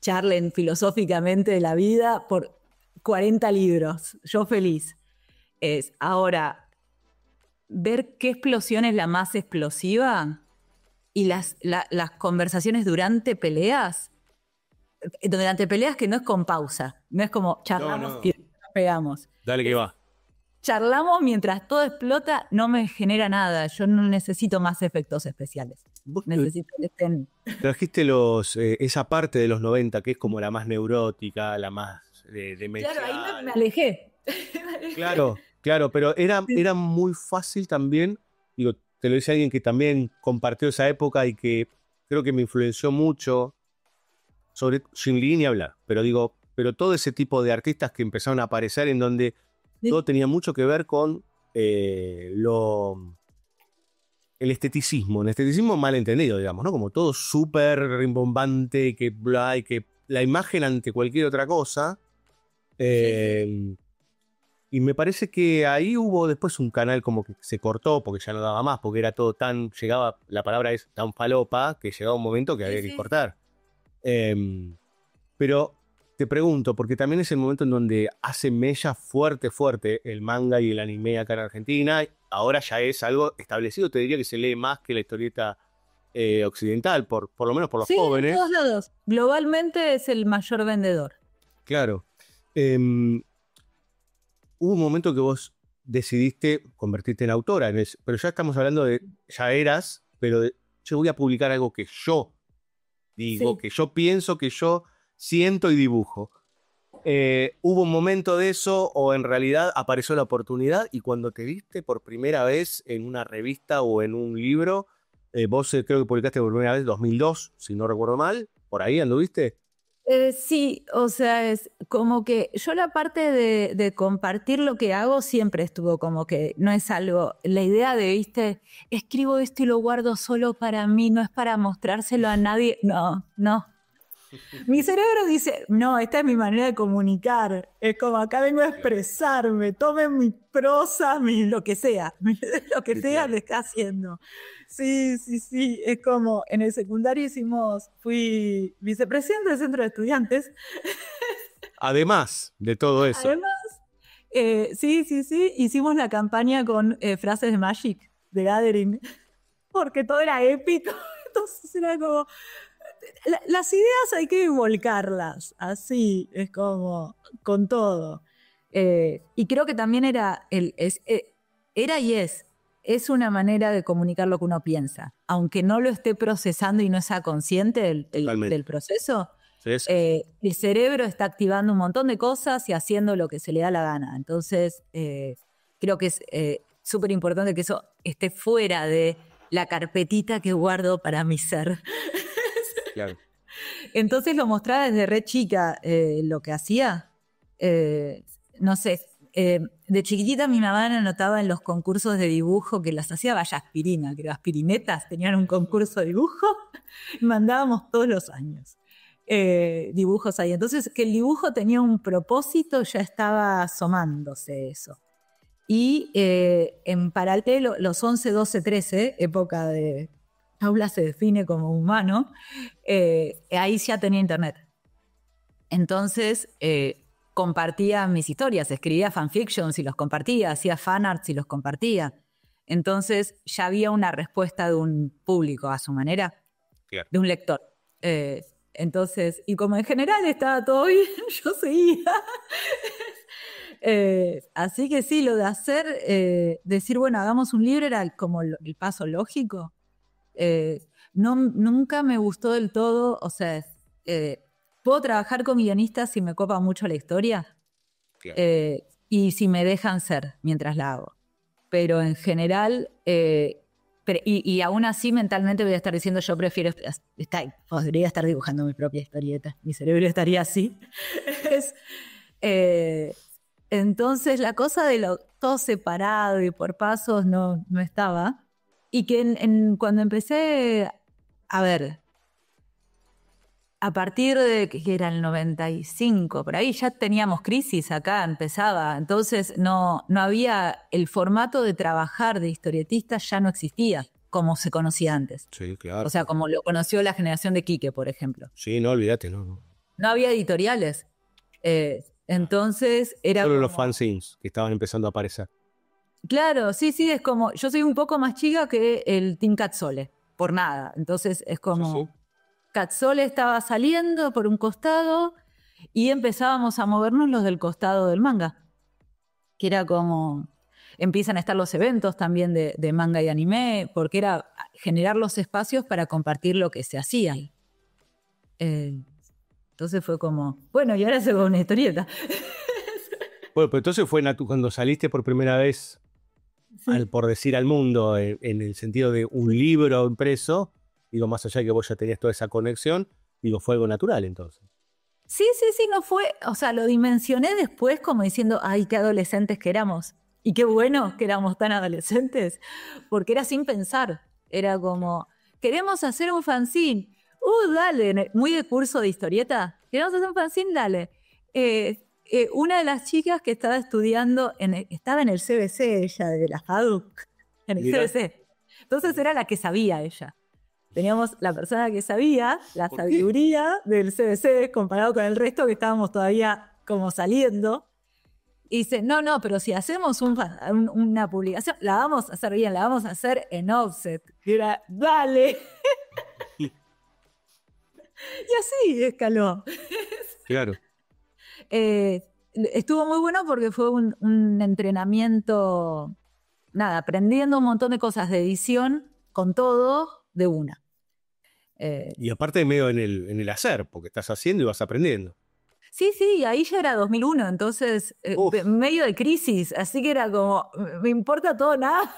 charlen filosóficamente de la vida por 40 libros, yo feliz. Ahora, ver qué explosión es la más explosiva y las conversaciones durante peleas que no es con pausa, no es como charlamos y nos pegamos. Dale que va. Charlamos mientras todo explota, no me genera nada. Yo no necesito más efectos especiales. Necesito que estén... Trajiste esa parte de los 90 que es como la más neurótica, la más demencial. Claro, ahí me alejé. Claro, pero era muy fácil también, digo, te lo dice alguien que también compartió esa época y que creo que me influenció mucho, sobre Jim Lee ni hablar, pero todo ese tipo de artistas que empezaron a aparecer en donde todo tenía mucho que ver con el esteticismo mal entendido, digamos, ¿no? Como todo súper rimbombante, que la imagen ante cualquier otra cosa. Y me parece que ahí hubo después un canal como que se cortó porque ya no daba más, porque era todo la palabra es tan falopa, que llegaba un momento que había que cortar. Pero te pregunto, porque también es el momento en donde hace mella fuerte el manga y el anime acá en Argentina. Ahora ya es algo establecido, te diría que se lee más que la historieta occidental, por lo menos por los jóvenes. Sí, en todos lados. Globalmente es el mayor vendedor. Claro. Hubo un momento que vos decidiste convertirte en autora, pero ya estamos hablando ya eras, pero yo voy a publicar algo que yo digo, que yo pienso, que yo siento y dibujo. ¿Hubo un momento de eso o en realidad apareció la oportunidad y cuando te viste por primera vez en una revista o en un libro, vos creo que publicaste por primera vez en 2002, si no recuerdo mal, por ahí anduviste? Sí, o sea, es como que yo la parte de compartir lo que hago siempre estuvo como que no es algo, la idea de, viste, escribo esto y lo guardo solo para mí, no es para mostrárselo a nadie, no. Mi cerebro dice, no, esta es mi manera de comunicar, es como acá vengo a expresarme, tomen mi prosa, lo que sea, lo que sea le está haciendo. Sí, es como en el secundario fui vicepresidente del centro de estudiantes. Además de todo eso. Sí, hicimos la campaña con frases de Magic, de Gathering, porque todo era épico, entonces era como... Las ideas hay que volcarlas, así, es como con todo. Y creo que también era y es una manera de comunicar lo que uno piensa, aunque no lo esté procesando y no sea consciente del proceso. Sí. El cerebro está activando un montón de cosas y haciendo lo que se le da la gana. Entonces, creo que es súper importante que eso esté fuera de la carpetita que guardo para mi ser. Claro. Entonces lo mostraba desde re chica lo que hacía. No sé, de chiquitita mi mamá me anotaba en los concursos de dibujo que las hacía Vaya Aspirina, que las aspirinetas tenían un concurso de dibujo y mandábamos todos los años dibujos ahí. Entonces que el dibujo tenía un propósito ya estaba asomándose eso. Y en paralelo, los 11, 12, 13, época de... Paula se define como humano, ahí ya tenía internet. Entonces compartía mis historias, escribía fanfictions y los compartía, hacía fanarts y los compartía. Entonces ya había una respuesta de un público a su manera, claro, de un lector. Entonces, y como en general estaba todo bien, yo seguía. Así que sí, lo de hacer, decir, bueno, hagamos un libro era como el paso lógico. Nunca me gustó del todo, o sea, puedo trabajar con guionistas si me copa mucho la historia, claro, y si me dejan ser mientras la hago, pero en general y aún así mentalmente voy a estar diciendo yo prefiero podría estar dibujando mi propia historieta, mi cerebro estaría así. Entonces la cosa de lo todo separado y por pasos no estaba. Y que cuando empecé a ver, a partir de que era el 95, por ahí ya teníamos crisis acá, empezaba. Entonces no había, el formato de trabajar de historietista ya no existía como se conocía antes. Sí, claro. O sea, como lo conoció la generación de Quique, por ejemplo. Sí, no, olvídate, no. No había editoriales. Entonces era Solo como... los fanzines que estaban empezando a aparecer. Claro, sí, es como... Yo soy un poco más chica que el Team Catzole, por nada. Entonces es como... Sí. Catzole estaba saliendo por un costado y empezábamos a movernos los del costado del manga. Que era como... Empiezan a estar los eventos también de manga y anime, porque era generar los espacios para compartir lo que se hacía. Entonces fue como, bueno, y ahora se va una historieta. Bueno, pero entonces fue cuando saliste por primera vez, Sí. por decir al mundo, en el sentido de un libro impreso, digo, más allá de que vos ya tenías toda esa conexión, digo, fue algo natural entonces. Sí, no fue, o sea, lo dimensioné después como diciendo, ay, qué adolescentes que éramos. Y qué bueno que éramos tan adolescentes, porque era sin pensar. Era como, queremos hacer un fanzine. Dale, muy de curso de historieta. Queremos hacer un fanzine, dale. Una de las chicas que estaba estudiando, estaba en el CBC, ella de la FADUC, en el Mirá. CBC. Entonces era la que sabía ella. Teníamos la persona que sabía, la ¿Por qué? sabiduría del CBC comparado con el resto que estábamos todavía como saliendo. Y dice, no, pero si hacemos una publicación, la vamos a hacer bien, la vamos a hacer en offset. Y era, dale. Y así escaló. Claro. Estuvo muy bueno porque fue un entrenamiento, nada, aprendiendo un montón de cosas de edición con todo de una. Y aparte medio en el hacer, porque estás haciendo y vas aprendiendo. Sí, ahí ya era 2001, entonces medio de crisis, así que era como, me importa todo, nada.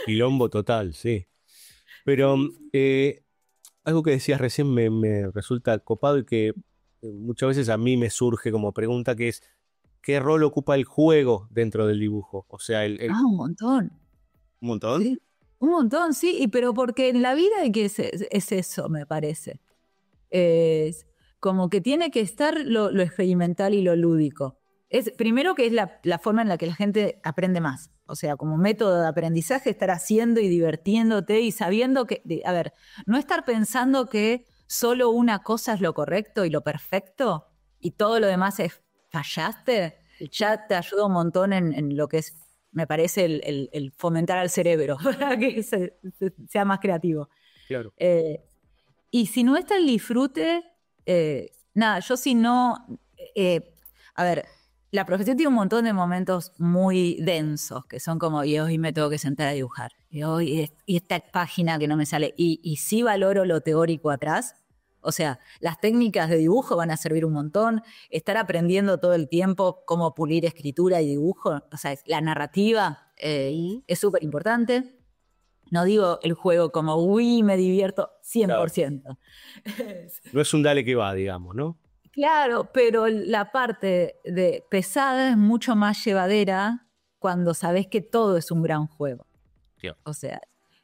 Quilombo total, sí. Pero algo que decías recién me resulta copado y que muchas veces a mí me surge como pregunta, que es, ¿qué rol ocupa el juego dentro del dibujo? O sea, Un montón. ¿Un montón? Sí, un montón, sí, pero porque en la vida hay que es eso, me parece. Es como que tiene que estar lo experimental y lo lúdico. Primero que es la forma en la que la gente aprende más. O sea, como método de aprendizaje, estar haciendo y divirtiéndote y sabiendo que, a ver, no estar pensando que solo una cosa es lo correcto y lo perfecto y todo lo demás es fallaste, ya te ayuda un montón en lo que es, me parece, el fomentar al cerebro para que sea más creativo. Claro. Y si no está el disfrute, nada, yo si no... a ver, la profesión tiene un montón de momentos muy densos, que son como, y hoy me tengo que sentar a dibujar, y esta página que no me sale, y sí valoro lo teórico atrás. O sea, las técnicas de dibujo van a servir un montón, estar aprendiendo todo el tiempo cómo pulir escritura y dibujo, o sea, la narrativa es súper importante. No digo el juego como, uy, me divierto 100%. No es un dale que va, digamos, ¿no? Claro, pero la parte de pesada es mucho más llevadera cuando sabes que todo es un gran juego. Tío. O sea,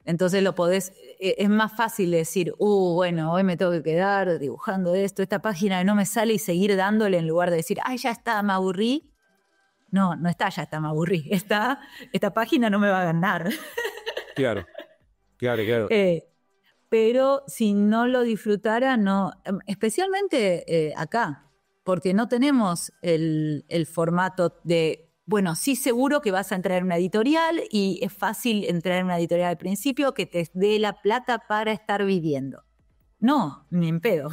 entonces lo podés, es más fácil decir, bueno, hoy me tengo que quedar dibujando esta página no me sale y seguir dándole en lugar de decir, ay, ya está, me aburrí. No está, ya está, me aburrí. Esta página no me va a ganar. Claro. Pero si no lo disfrutara, no, especialmente acá, porque no tenemos el formato de, bueno, sí seguro que vas a entrar en una editorial y es fácil entrar en una editorial al principio que te dé la plata para estar viviendo. No, ni en pedo.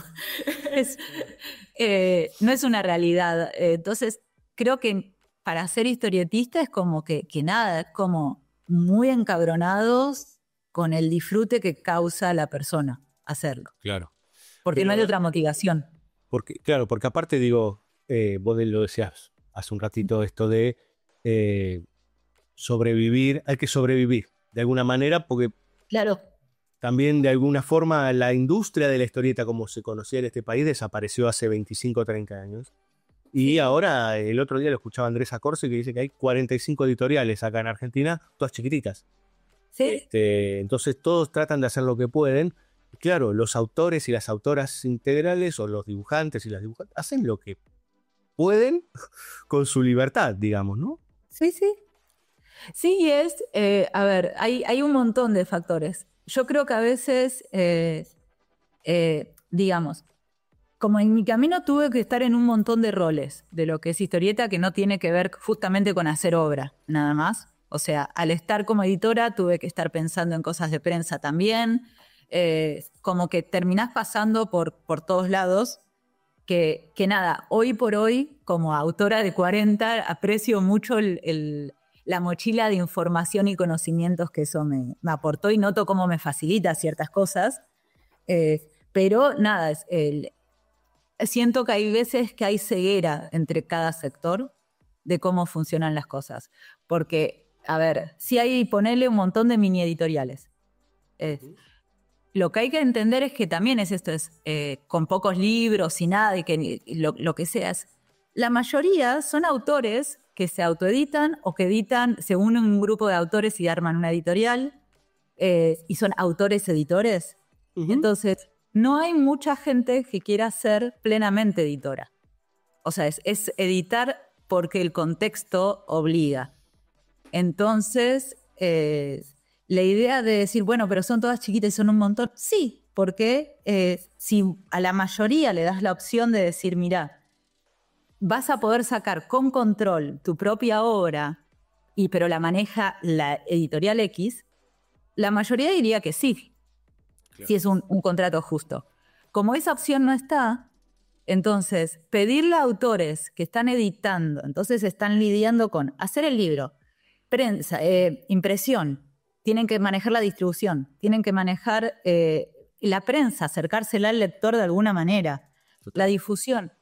No es una realidad. Entonces, creo que para ser historietista es como que nada, es como muy encabronados con el disfrute que causa la persona hacerlo. Claro. Porque no hay otra motivación. Porque aparte digo, vos lo decías hace un ratito, esto de sobrevivir, hay que sobrevivir de alguna manera, porque claro, también de alguna forma la industria de la historieta como se conocía en este país desapareció hace 25 o 30 años. Y ahora, el otro día lo escuchaba Andrés Acorce, que dice que hay 45 editoriales acá en Argentina, todas chiquititas. Sí. Entonces todos tratan de hacer lo que pueden. Y claro, los autores y las autoras integrales, o los dibujantes y las dibujantes, hacen lo que pueden con su libertad, digamos, ¿no? Sí, sí. Sí, a ver, hay un montón de factores. Yo creo que a veces, digamos, como en mi camino tuve que estar en un montón de roles de lo que es historieta, que no tiene que ver justamente con hacer obra, nada más. O sea, al estar como editora tuve que estar pensando en cosas de prensa también, como que terminás pasando por todos lados, que nada, hoy por hoy, como autora de 40, aprecio mucho la mochila de información y conocimientos que eso me aportó y noto cómo me facilita ciertas cosas. Pero nada, siento que hay veces que hay ceguera entre cada sector de cómo funcionan las cosas. Porque, a ver, sí hay, ponerle un montón de mini editoriales. Lo que hay que entender es que también es esto, con pocos libros y nada, y que lo que sea. La mayoría son autores que se autoeditan o que editan, se unen un grupo de autores y arman una editorial, y son autores editores. Entonces, no hay mucha gente que quiera ser plenamente editora. O sea, es editar porque el contexto obliga. Entonces, la idea de decir, bueno, pero son todas chiquitas y son un montón. Sí, porque si a la mayoría le das la opción de decir, mira, vas a poder sacar con control tu propia obra, pero la maneja la editorial X, la mayoría diría que sí. Claro. Si es un contrato justo. Como esa opción no está, entonces pedirle a autores que están editando, entonces están lidiando con hacer el libro, prensa, impresión, tienen que manejar la distribución, tienen que manejar la prensa, acercársela al lector de alguna manera, total, la difusión.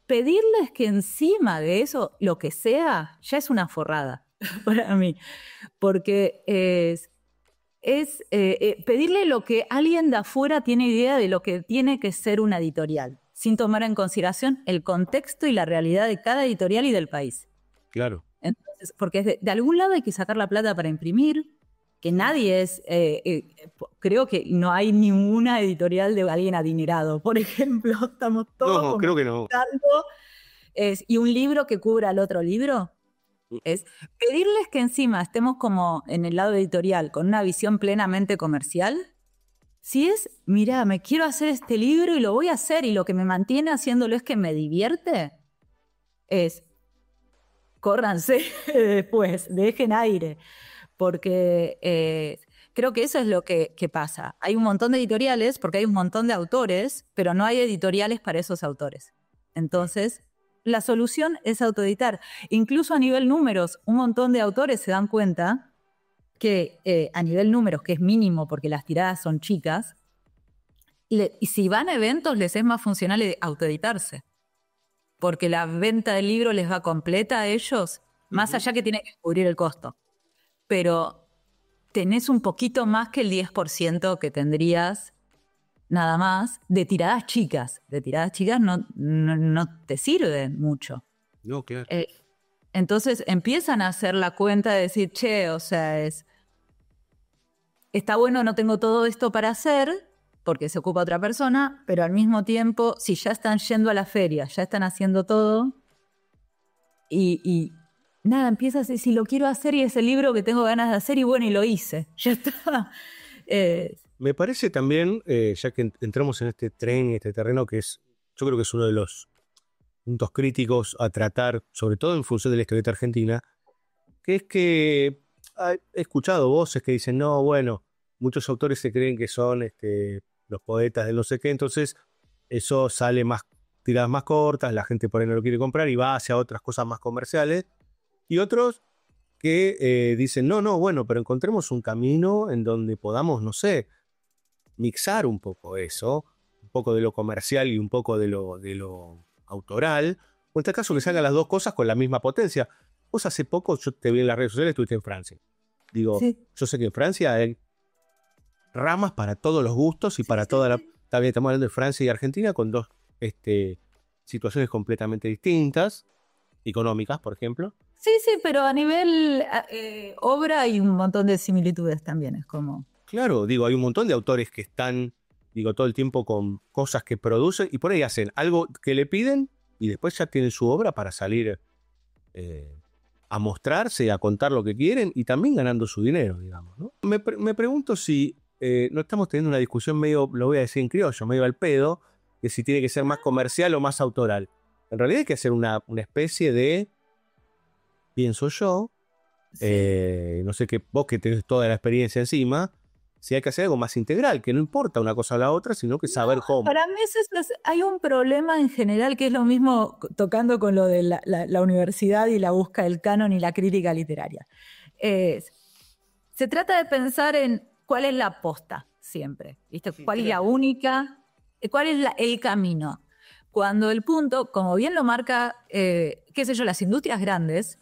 Pedirles que encima de eso, lo que sea, ya es una forrada para mí, porque pedirle lo que alguien de afuera tiene idea de lo que tiene que ser una editorial, sin tomar en consideración el contexto y la realidad de cada editorial y del país. Claro. Entonces, porque de algún lado hay que sacar la plata para imprimir, que nadie es, creo que no hay ninguna editorial de alguien adinerado, por ejemplo, estamos todos... No, creo que no. Y un libro que cubra al otro libro, es pedirles que encima estemos como en el lado editorial, con una visión plenamente comercial. Si es, mira, me quiero hacer este libro y lo voy a hacer, y lo que me mantiene haciéndolo es que me divierte, es... córranse después, dejen aire, porque creo que eso es lo que pasa. Hay un montón de editoriales porque hay un montón de autores, pero no hay editoriales para esos autores. Entonces, la solución es autoeditar. Incluso a nivel números, un montón de autores se dan cuenta que a nivel números, que es mínimo porque las tiradas son chicas, y si van a eventos les es más funcional autoeditarse. Porque la venta del libro les va completa a ellos, más allá que tienen que cubrir el costo. Pero tenés un poquito más que el 10% que tendrías nada más de tiradas chicas. De tiradas chicas no te sirve mucho. No, claro. Entonces empiezan a hacer la cuenta de decir, che, o sea, está bueno, no tengo todo esto para hacer, porque se ocupa otra persona, pero al mismo tiempo, si ya están yendo a la feria, ya están haciendo todo, y nada, empieza a decir, si lo quiero hacer y es el libro que tengo ganas de hacer, y bueno, y lo hice, ya está. Me parece también, ya que entramos en este tren, este terreno, que yo creo que es uno de los puntos críticos a tratar, sobre todo en función de la historieta argentina, que es que he escuchado voces que dicen, no, bueno, muchos autores se creen que son los poetas de no sé qué, entonces eso sale más tiradas más cortas, la gente por ahí no lo quiere comprar y va hacia otras cosas más comerciales, y otros que dicen, no, bueno, pero encontremos un camino en donde podamos, no sé, mixar un poco eso, un poco de lo comercial y un poco de lo autoral, o en este caso que salgan las dos cosas con la misma potencia. Vos hace poco, yo te vi en las redes sociales, estuviste en Francia. Digo, sí. Yo sé que en Francia hay ramas para todos los gustos y para toda la... También estamos hablando de Francia y Argentina con dos situaciones completamente distintas, económicas, por ejemplo. Sí, pero a nivel obra hay un montón de similitudes también, es como... Claro, digo, hay un montón de autores que están, digo, todo el tiempo con cosas que producen y por ahí hacen algo que le piden y después ya tienen su obra para salir a mostrarse, a contar lo que quieren y también ganando su dinero, digamos, ¿no? Me pregunto si no estamos teniendo una discusión medio, lo voy a decir en criollo, medio al pedo, que si tiene que ser más comercial o más autoral. En realidad hay que hacer una especie de, pienso yo, no sé, que vos que tenés toda la experiencia encima, si hay que hacer algo más integral, que no importa una cosa o la otra, sino que saber cómo. Para mí hay un problema en general que es lo mismo tocando con lo de la universidad y la búsqueda del canon y la crítica literaria. Se trata de pensar en cuál es la aposta siempre, ¿viste? ¿Cuál es la única? ¿Cuál es el camino? Cuando el punto, como bien lo marca, qué sé yo, las industrias grandes,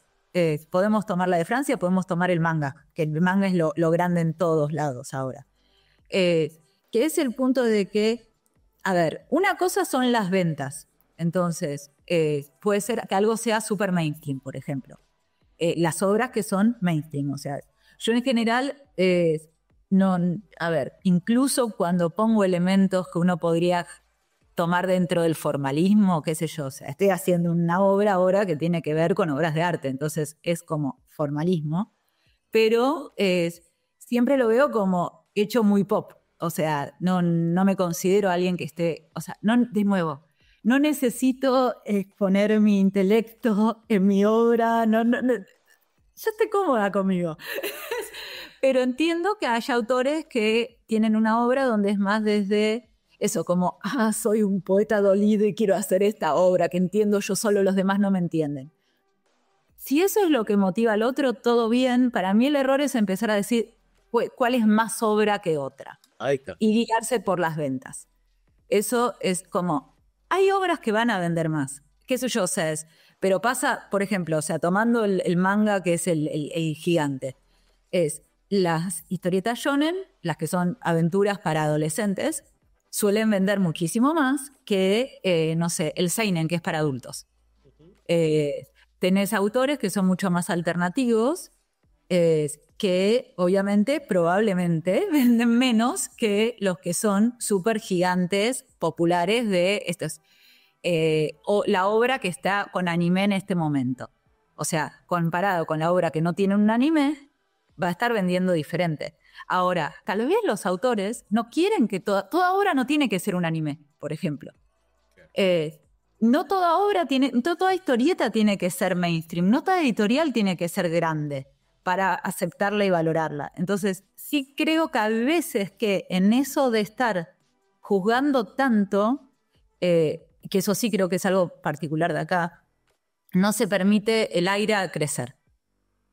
podemos tomar la de Francia, podemos tomar el manga, que el manga es lo grande en todos lados ahora. Que es el punto de que, a ver, una cosa son las ventas. Entonces, puede ser que algo sea super mainstream, por ejemplo. Las obras que son mainstream, o sea, yo en general, no, a ver, incluso cuando pongo elementos que uno podría tomar dentro del formalismo, qué sé yo, o sea, estoy haciendo una obra ahora que tiene que ver con obras de arte, entonces es como formalismo, pero siempre lo veo como hecho muy pop, o sea, no me considero alguien que esté, o sea, de nuevo, no necesito exponer mi intelecto en mi obra, yo estoy cómoda conmigo. Pero entiendo que haya autores que tienen una obra donde es más desde eso, como, soy un poeta dolido y quiero hacer esta obra que entiendo yo solo, los demás no me entienden. Si eso es lo que motiva al otro, todo bien. Para mí el error es empezar a decir cuál es más obra que otra. Ahí está. Y guiarse por las ventas. Eso es como, hay obras que van a vender más, qué sé yo, o sea, pero pasa, por ejemplo, o sea, tomando el manga que es el gigante, es las historietas shonen, las que son aventuras para adolescentes, suelen vender muchísimo más que, no sé, el seinen, que es para adultos. Tenés autores que son mucho más alternativos, que obviamente, probablemente, venden menos que los que son súper gigantes, populares de estos, o la obra que está con anime en este momento. O sea, comparado con la obra que no tiene un anime, va a estar vendiendo diferente. Ahora, tal vez los autores no quieren que toda obra no tiene que ser un anime, por ejemplo. No toda obra toda historieta tiene que ser mainstream, no toda editorial tiene que ser grande para aceptarla y valorarla. Entonces, sí creo que a veces que en eso de estar juzgando tanto, que eso sí creo que es algo particular de acá, no se permite el aire a crecer.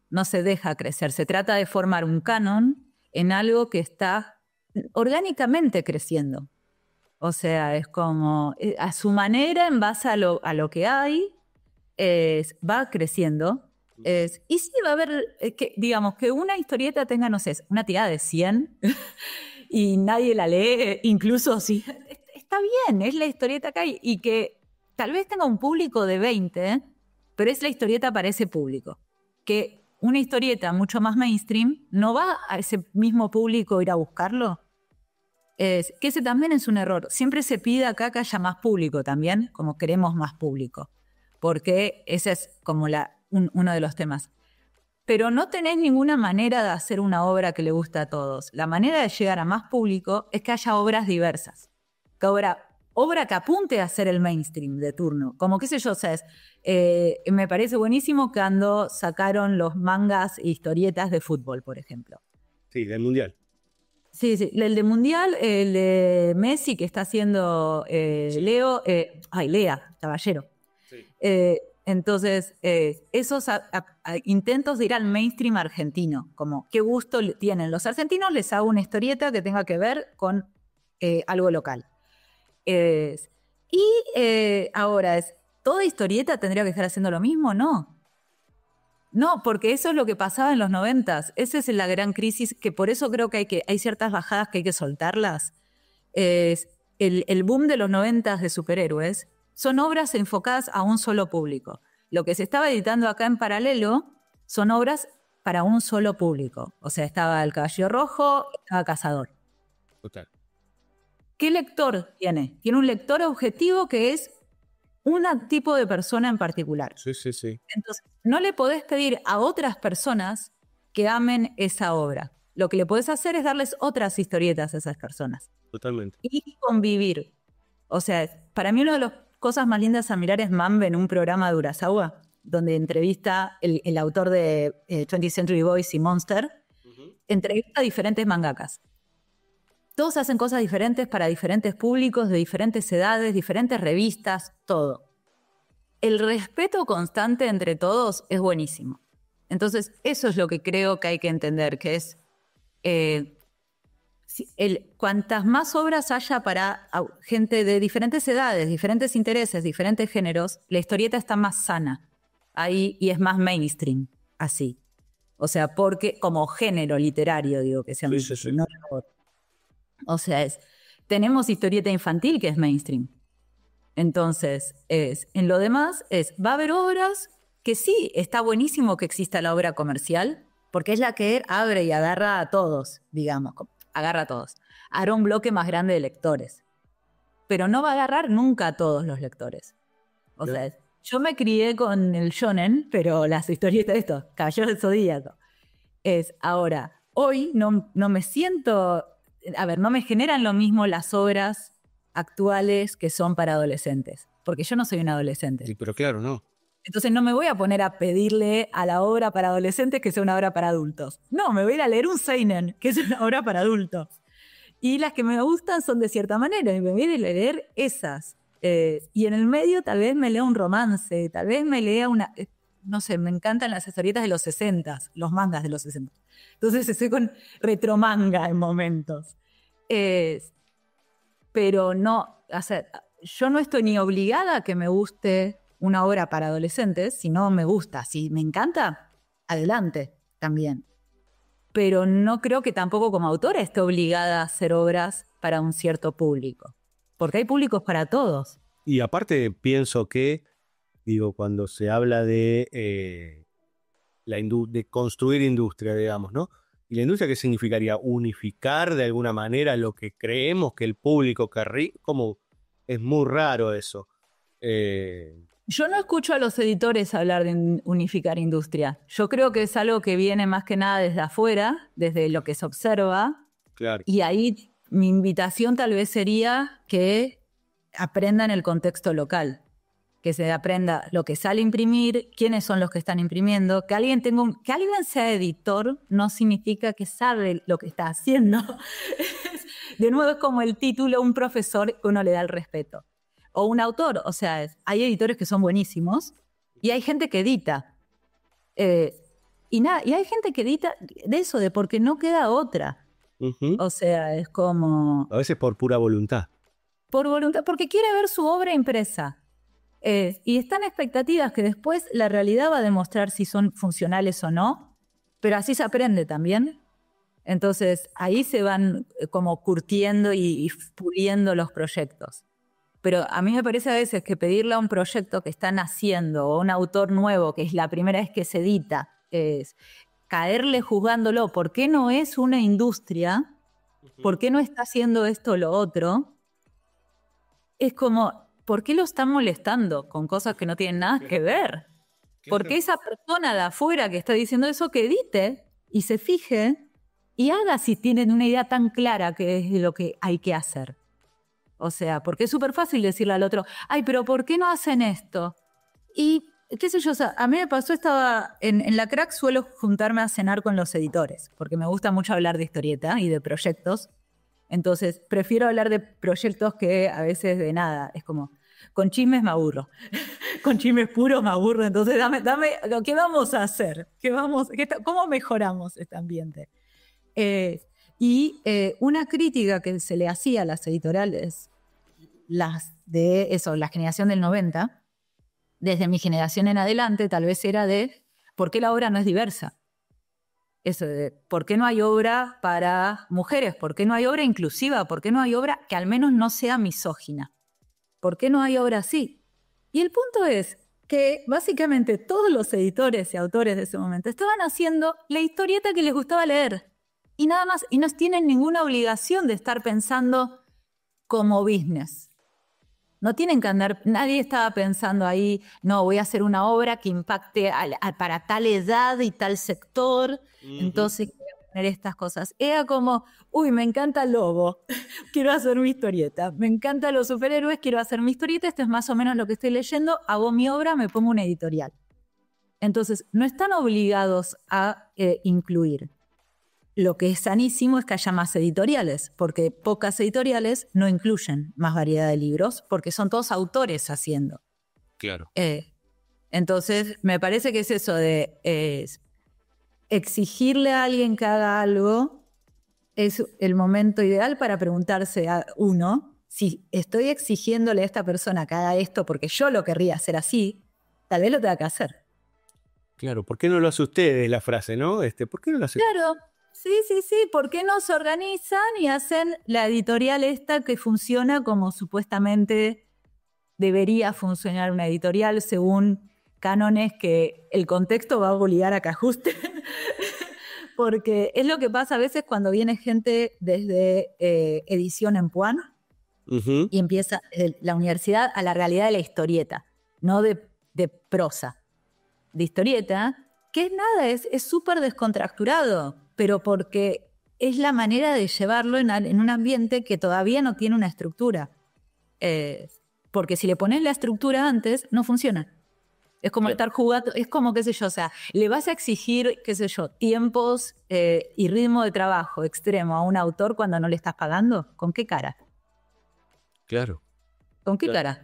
No se deja crecer. Se trata de formar un canon en algo que está orgánicamente creciendo. O sea, es como a su manera, en base a lo que hay, va creciendo. Y sí va a haber, digamos, que una historieta tenga, no sé, una tirada de 100 y nadie la lee, incluso si está bien, es la historieta que hay, y que tal vez tenga un público de 20, pero es la historieta para ese público. Que una historieta mucho más mainstream no va a ese mismo público ir a buscarlo. Que ese también es un error. Siempre se pide acá que haya más público también, como queremos más público, porque ese es como uno de los temas. Pero no tenés ninguna manera de hacer una obra que le guste a todos. La manera de llegar a más público es que haya obras diversas. Que obra que apunte a ser el mainstream de turno. Como qué sé yo, ¿sabes? Me parece buenísimo cuando sacaron los mangas e historietas de fútbol, por ejemplo. Sí, del Mundial. Sí, el de Mundial, el de Messi que está haciendo sí. Lea, Caballero. Sí. Entonces, esos intentos de ir al mainstream argentino, como qué gusto tienen los argentinos, les hago una historieta que tenga que ver con algo local. Ahora, ¿toda historieta tendría que estar haciendo lo mismo? No, porque eso es lo que pasaba en los 90s. Esa es la gran crisis, que por eso creo que hay ciertas bajadas que hay que soltarlas. El boom de los 90s de superhéroes son obras enfocadas a un solo público. Lo que se estaba editando acá en paralelo son obras para un solo público. O sea, estaba El Caballo Rojo, estaba Cazador. Total. ¿Qué lector tiene? Tiene un lector objetivo que es un tipo de persona en particular. Sí, sí, sí. Entonces, no le podés pedir a otras personas que amen esa obra. Lo que le podés hacer es darles otras historietas a esas personas. Totalmente. Y convivir. O sea, para mí una de las cosas más lindas a mirar es Mambe en un programa de Urasawa, donde entrevista el autor de 20th Century Boys y Monster, entrevista a diferentes mangakas. Todos hacen cosas diferentes para diferentes públicos, de diferentes edades, diferentes revistas, todo. El respeto constante entre todos es buenísimo. Entonces, eso es lo que creo que hay que entender, que es cuantas más obras haya para gente de diferentes edades, diferentes intereses, diferentes géneros, la historieta está más sana ahí y es más mainstream, así. O sea, porque como género literario, digo, que sea Sí. no. O sea, tenemos historieta infantil que es mainstream. Entonces, en lo demás va a haber obras que sí, está buenísimo que exista la obra comercial, porque es la que abre y agarra a todos, digamos, agarra a todos. Hará un bloque más grande de lectores. Pero no va a agarrar nunca a todos los lectores. O sea, yo me crié con el shonen, pero las historietas de estos, Caballeros del Zodíaco, ahora, hoy no me siento... A ver, no me generan lo mismo las obras actuales que son para adolescentes, porque yo no soy un adolescente. Sí, pero claro, no. Entonces no me voy a poner a pedirle a la obra para adolescentes que sea una obra para adultos. No, me voy a ir a leer un seinen, que es una obra para adultos. Y las que me gustan son de cierta manera, y me voy a leer esas. Y en el medio tal vez me lea un romance, tal vez me lea una... no sé, me encantan las historietas de los 60, los mangas de los 60. Entonces estoy con retromanga en momentos. Pero no, o sea, yo no estoy ni obligada a que me guste una obra para adolescentes, si no me gusta, si me encanta, adelante también. Pero no creo que tampoco como autora esté obligada a hacer obras para un cierto público, porque hay públicos para todos. Y aparte pienso que, digo, cuando se habla de construir industria, digamos, ¿no? ¿Y la industria qué significaría? Unificar de alguna manera lo que creemos que el público querría. Como es muy raro eso. Yo no escucho a los editores hablar de unificar industria. Yo creo que es algo que viene más que nada desde afuera, desde lo que se observa. Claro. Y ahí mi invitación tal vez sería que aprendan el contexto local. Que se aprenda lo que sale a imprimir, quiénes son los que están imprimiendo. Que alguien sea editor no significa que sabe lo que está haciendo. De nuevo es como el título, un profesor que uno le da el respeto. O un autor, o sea, hay editores que son buenísimos y hay gente que edita. Y hay gente que edita de eso, de porque no queda otra. O sea, es como... A veces por pura voluntad. Por voluntad, porque quiere ver su obra impresa. Y están expectativas que después la realidad va a demostrar si son funcionales o no, pero así se aprende también. Entonces ahí se van como curtiendo y puliendo los proyectos. Pero a mí me parece a veces que pedirle a un proyecto que están haciendo o a un autor nuevo, que es la primera vez que se edita, es caerle juzgándolo. ¿Por qué no es una industria? ¿Por qué no está haciendo esto o lo otro? Es como, ¿por qué lo están molestando con cosas que no tienen nada que ver? Porque esa persona de afuera que está diciendo eso, que edite y se fije y haga si tienen una idea tan clara que es lo que hay que hacer. O sea, porque es súper fácil decirle al otro, ay, pero ¿por qué no hacen esto? Y qué sé yo, o sea, a mí me pasó, estaba en la Crack, suelo juntarme a cenar con los editores, porque me gusta mucho hablar de historieta y de proyectos. Entonces, prefiero hablar de proyectos que a veces de nada. Es como, con chismes me aburro. Con chismes puros me aburro. Entonces, dame, ¿qué vamos a hacer? ¿Cómo mejoramos este ambiente? Una crítica que se le hacía a las editoriales, la generación del 90, desde mi generación en adelante, tal vez era de ¿por qué la obra no es diversa? Eso de ¿por qué no hay obra para mujeres? ¿Por qué no hay obra inclusiva? ¿Por qué no hay obra que al menos no sea misógina? ¿Por qué no hay obra así? Y el punto es que básicamente todos los editores y autores de ese momento estaban haciendo la historieta que les gustaba leer. Y nada más, y no tienen ninguna obligación de estar pensando como business. No tienen que andar, nadie estaba pensando ahí, no, voy a hacer una obra que impacte para tal edad y tal sector, entonces voy a poner estas cosas. Era como, uy, me encanta el lobo, quiero hacer mi historieta. Me encantan los superhéroes, quiero hacer mi historieta, esto es más o menos lo que estoy leyendo, hago mi obra, me pongo una editorial. Entonces, no están obligados a incluir. Lo que es sanísimo es que haya más editoriales, porque pocas editoriales no incluyen más variedad de libros, porque son todos autores haciendo. Claro. Entonces, me parece que es eso de exigirle a alguien que haga algo, es el momento ideal para preguntarse a uno, si estoy exigiéndole a esta persona que haga esto porque yo lo querría hacer así, tal vez lo tenga que hacer. Claro, ¿por qué no lo hace usted? Es la frase, ¿no? ¿Por qué no lo hace? Claro. Sí, ¿por qué no se organizan y hacen la editorial esta que funciona como supuestamente debería funcionar una editorial según cánones que el contexto va a obligar a que ajusten? Porque es lo que pasa a veces cuando viene gente desde edición en Puan y empieza la universidad a la realidad de la historieta, no de prosa, de historieta, que es nada, es súper descontracturado, pero porque es la manera de llevarlo en un ambiente que todavía no tiene una estructura. Porque si le pones la estructura antes, no funciona. Es como estar jugando, es como, qué sé yo, o sea, le vas a exigir, qué sé yo, tiempos y ritmo de trabajo extremo a un autor cuando no le estás pagando. ¿Con qué cara? Claro. ¿Con qué cara?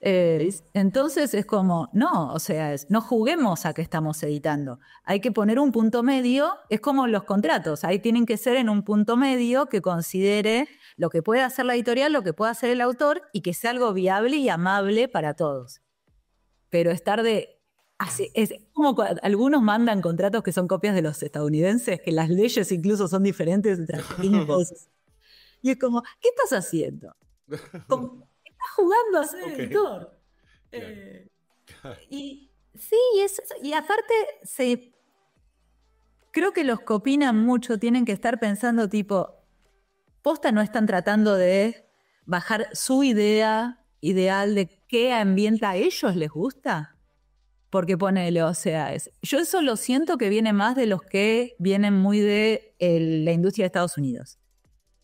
Entonces es como, no, o sea, no juguemos a que estamos editando. Hay que poner un punto medio, es como los contratos, ahí tienen que ser en un punto medio que considere lo que puede hacer la editorial, lo que puede hacer el autor y que sea algo viable y amable para todos. Pero estar es como cuando algunos mandan contratos que son copias de los estadounidenses, que las leyes incluso son diferentes entre cosas. Y es como, ¿qué estás haciendo? Estás jugando a ser editor. Y sí, y aparte creo que los que opinan mucho tienen que estar pensando tipo, posta no están tratando de bajar su idea ideal de qué ambiente a ellos les gusta. Porque ponele, o sea, yo eso lo siento que viene más de los que vienen muy de la industria de Estados Unidos.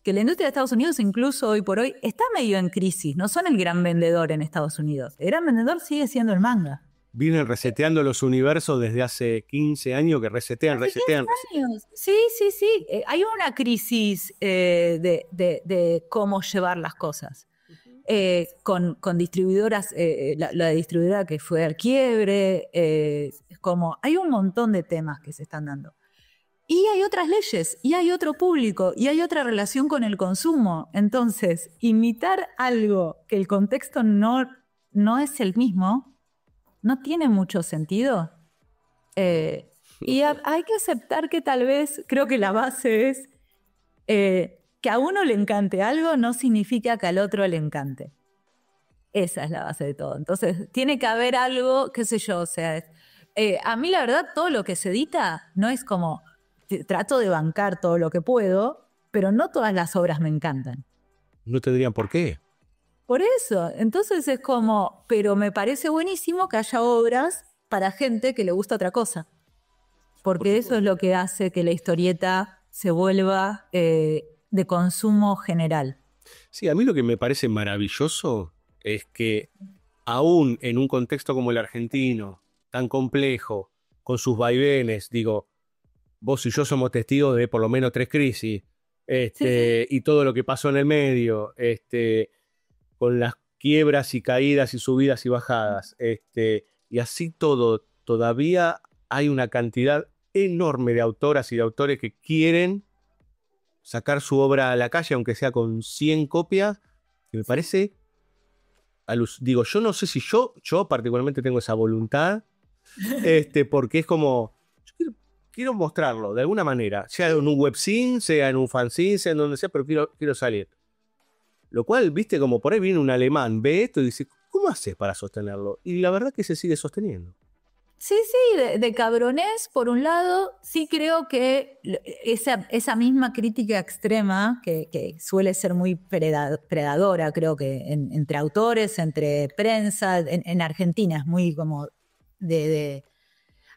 Que la industria de Estados Unidos incluso hoy por hoy está medio en crisis. No son el gran vendedor en Estados Unidos. El gran vendedor sigue siendo el manga. Vienen reseteando los universos desde hace 15 años que resetean. Años. Sí. Hay una crisis de cómo llevar las cosas. Con distribuidoras, la distribuidora que fue al quiebre, como hay un montón de temas que se están dando. Y hay otras leyes, y hay otro público, y hay otra relación con el consumo. Entonces, imitar algo que el contexto no es el mismo, no tiene mucho sentido. Y hay que aceptar que tal vez, creo que la base es que a uno le encante algo no significa que al otro le encante. Esa es la base de todo. Entonces, tiene que haber algo, qué sé yo, o sea, a mí la verdad todo lo que se edita no es como... Trato de bancar todo lo que puedo, pero no todas las obras me encantan. No tendrían por qué. Por eso, entonces es como, pero me parece buenísimo que haya obras para gente que le gusta otra cosa. Porque eso es lo que hace que la historieta se vuelva de consumo general. Sí, a mí lo que me parece maravilloso es que aún en un contexto como el argentino, tan complejo, con sus vaivenes, digo, vos y yo somos testigos de por lo menos 3 crisis, sí. Y todo lo que pasó en el medio, con las quiebras y caídas y subidas y bajadas, y así todo, todavía hay una cantidad enorme de autoras y de autores que quieren sacar su obra a la calle, aunque sea con 100 copias, que me parece, digo, yo no sé si yo particularmente tengo esa voluntad, porque es como, quiero mostrarlo de alguna manera, sea en un webzine, sea en un fanzine, sea en donde sea, pero quiero salir. Lo cual, viste, como por ahí viene un alemán, ve esto y dice, ¿Cómo haces para sostenerlo? Y la verdad que se sigue sosteniendo. Sí, de cabronés, por un lado, sí creo que esa misma crítica extrema, que suele ser muy predadora, creo que entre autores, entre prensa, en Argentina es muy como de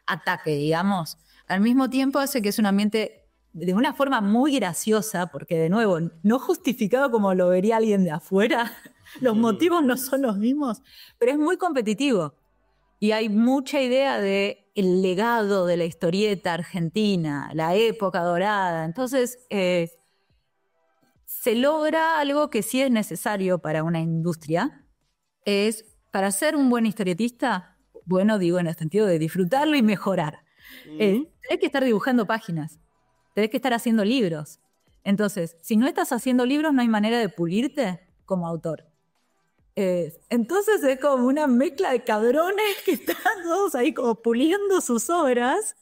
ataque, digamos, al mismo tiempo hace que es un ambiente de una forma muy graciosa, porque de nuevo, no justificado como lo vería alguien de afuera, los motivos no son los mismos, pero es muy competitivo. Y hay mucha idea del legado de la historieta argentina, la época dorada. Entonces, se logra algo que sí es necesario para una industria, es para ser un buen historietista, bueno, digo en el sentido de disfrutarlo y mejorar. Tenés que estar dibujando páginas, tenés que estar haciendo libros. Entonces, si no estás haciendo libros, no hay manera de pulirte como autor. Entonces es como una mezcla de cabrones que están todos ahí como puliendo sus obras,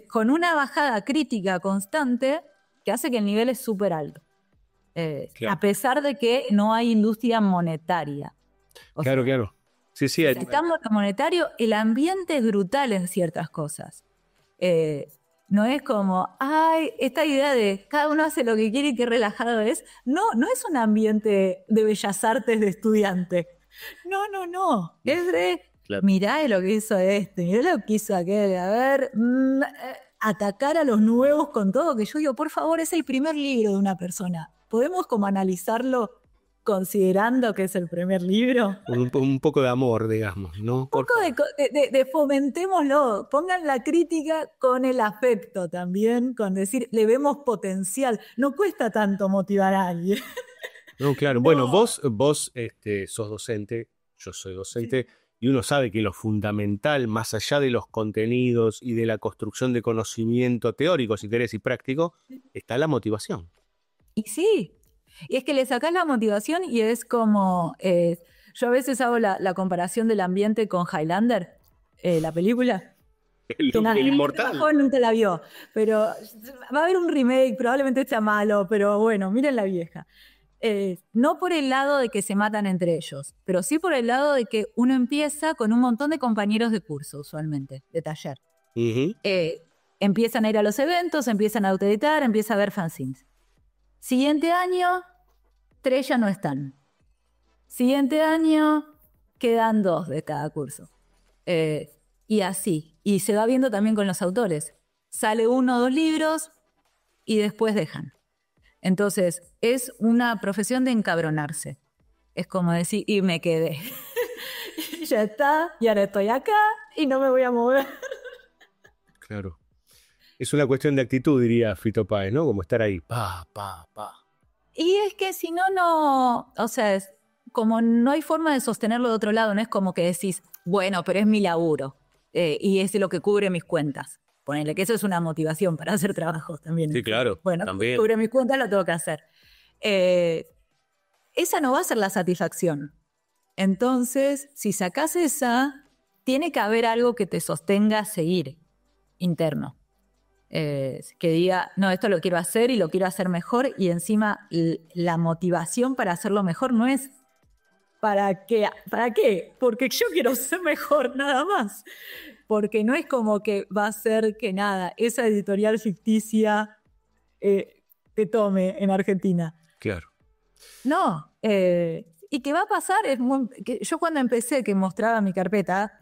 con una bajada crítica constante que hace que el nivel es súper alto. Claro. A pesar de que no hay industria monetaria. Claro. Sí, Si estamos en lo monetario, el ambiente es brutal en ciertas cosas. No es como, ay, esta idea de cada uno hace lo que quiere y qué relajado es. No es un ambiente de bellas artes de estudiante. No. Es de, mirá lo que hizo este, mirá lo que hizo aquel. A ver, atacar a los nuevos con todo. Que yo digo, por favor, es el primer libro de una persona. ¿Podemos como analizarlo considerando que es el primer libro? Un poco de amor, digamos, ¿no? Un poco de fomentémoslo, pongan la crítica con el afecto también, con decir, le vemos potencial. No cuesta tanto motivar a alguien. No, claro. No. Bueno, vos sos docente, yo soy docente, y uno sabe que lo fundamental, más allá de los contenidos y de la construcción de conocimiento teórico, si querés, y práctico, está la motivación. Y sí, y es que le sacás la motivación y es como... yo a veces hago la comparación del ambiente con Highlander, la película. El inmortal. Joven nunca la vio, pero va a haber un remake, probablemente sea malo, pero bueno, miren la vieja. No por el lado de que se matan entre ellos, pero sí por el lado de que uno empieza con un montón de compañeros de curso, usualmente, de taller. Empiezan a ir a los eventos, empiezan a autoeditar, empieza a ver fanzines. Siguiente año, 3 ya no están. Siguiente año, quedan 2 de cada curso. Y así. Y se va viendo también con los autores. Sale 1 o 2 libros y después dejan. Entonces, es una profesión de encabronarse. Es como decir, y me quedé. Ya está, y ahora estoy acá y no me voy a mover. Claro. Es una cuestión de actitud, diría Fito Páez, ¿no? Como estar ahí, pa. Y es que si no, o sea, como no hay forma de sostenerlo de otro lado, no es como que decís, bueno, pero es mi laburo y es lo que cubre mis cuentas. Ponele que eso es una motivación para hacer trabajos también. Sí, claro. Bueno, también. cubre mis cuentas, lo tengo que hacer. Esa no va a ser la satisfacción. Entonces, si sacás esa, tiene que haber algo que te sostenga a seguir interno. Que diga, no, esto lo quiero hacer y lo quiero hacer mejor, y encima la motivación para hacerlo mejor no es ¿para qué? Porque yo quiero ser mejor, nada más. Porque no es como que va a ser que nada, esa editorial ficticia te tome en Argentina. Claro. No, y que va a pasar, que yo cuando empecé, que mostraba mi carpeta,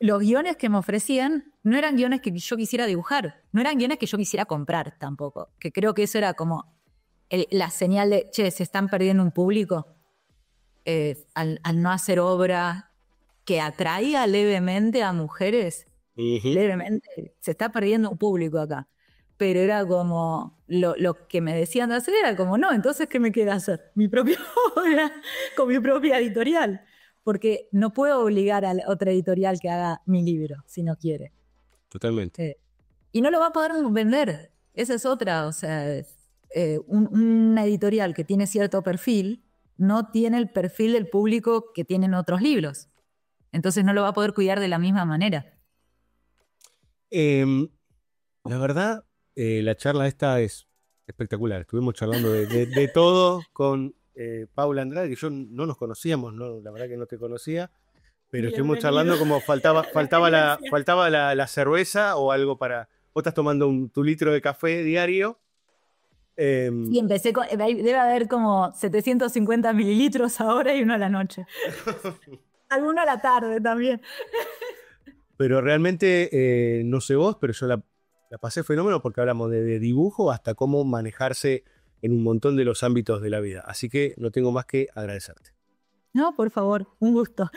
los guiones que me ofrecían no eran guiones que yo quisiera dibujar, no eran guiones que yo quisiera comprar tampoco, que creo que eso era como la señal de, che, se están perdiendo un público al no hacer obra que atraiga levemente a mujeres, levemente, se está perdiendo un público acá. Pero era como, lo que me decían de hacer era como, no, entonces, ¿qué me queda hacer? Mi propia obra, con mi propia editorial. Porque no puedo obligar a otra editorial que haga mi libro, si no quiere. Totalmente. Y no lo va a poder vender. Esa es otra, o sea, una editorial que tiene cierto perfil, no tiene el perfil del público que tienen otros libros. Entonces no lo va a poder cuidar de la misma manera. La verdad, la charla esta es espectacular. Estuvimos charlando de todo con Paula Andrade, que yo no nos conocíamos, no, la verdad que no te conocía, pero estuvimos Bienvenido. charlando como faltaba la cerveza o algo para... Vos estás tomando tu litro de café diario. Sí, empecé con, debe haber como 750 mililitros ahora y uno a la noche. Alguno a la tarde también. Pero realmente, no sé vos, pero yo la pasé fenómeno porque hablamos de dibujo hasta cómo manejarse en un montón de los ámbitos de la vida. Así que no tengo más que agradecerte. No, por favor, un gusto.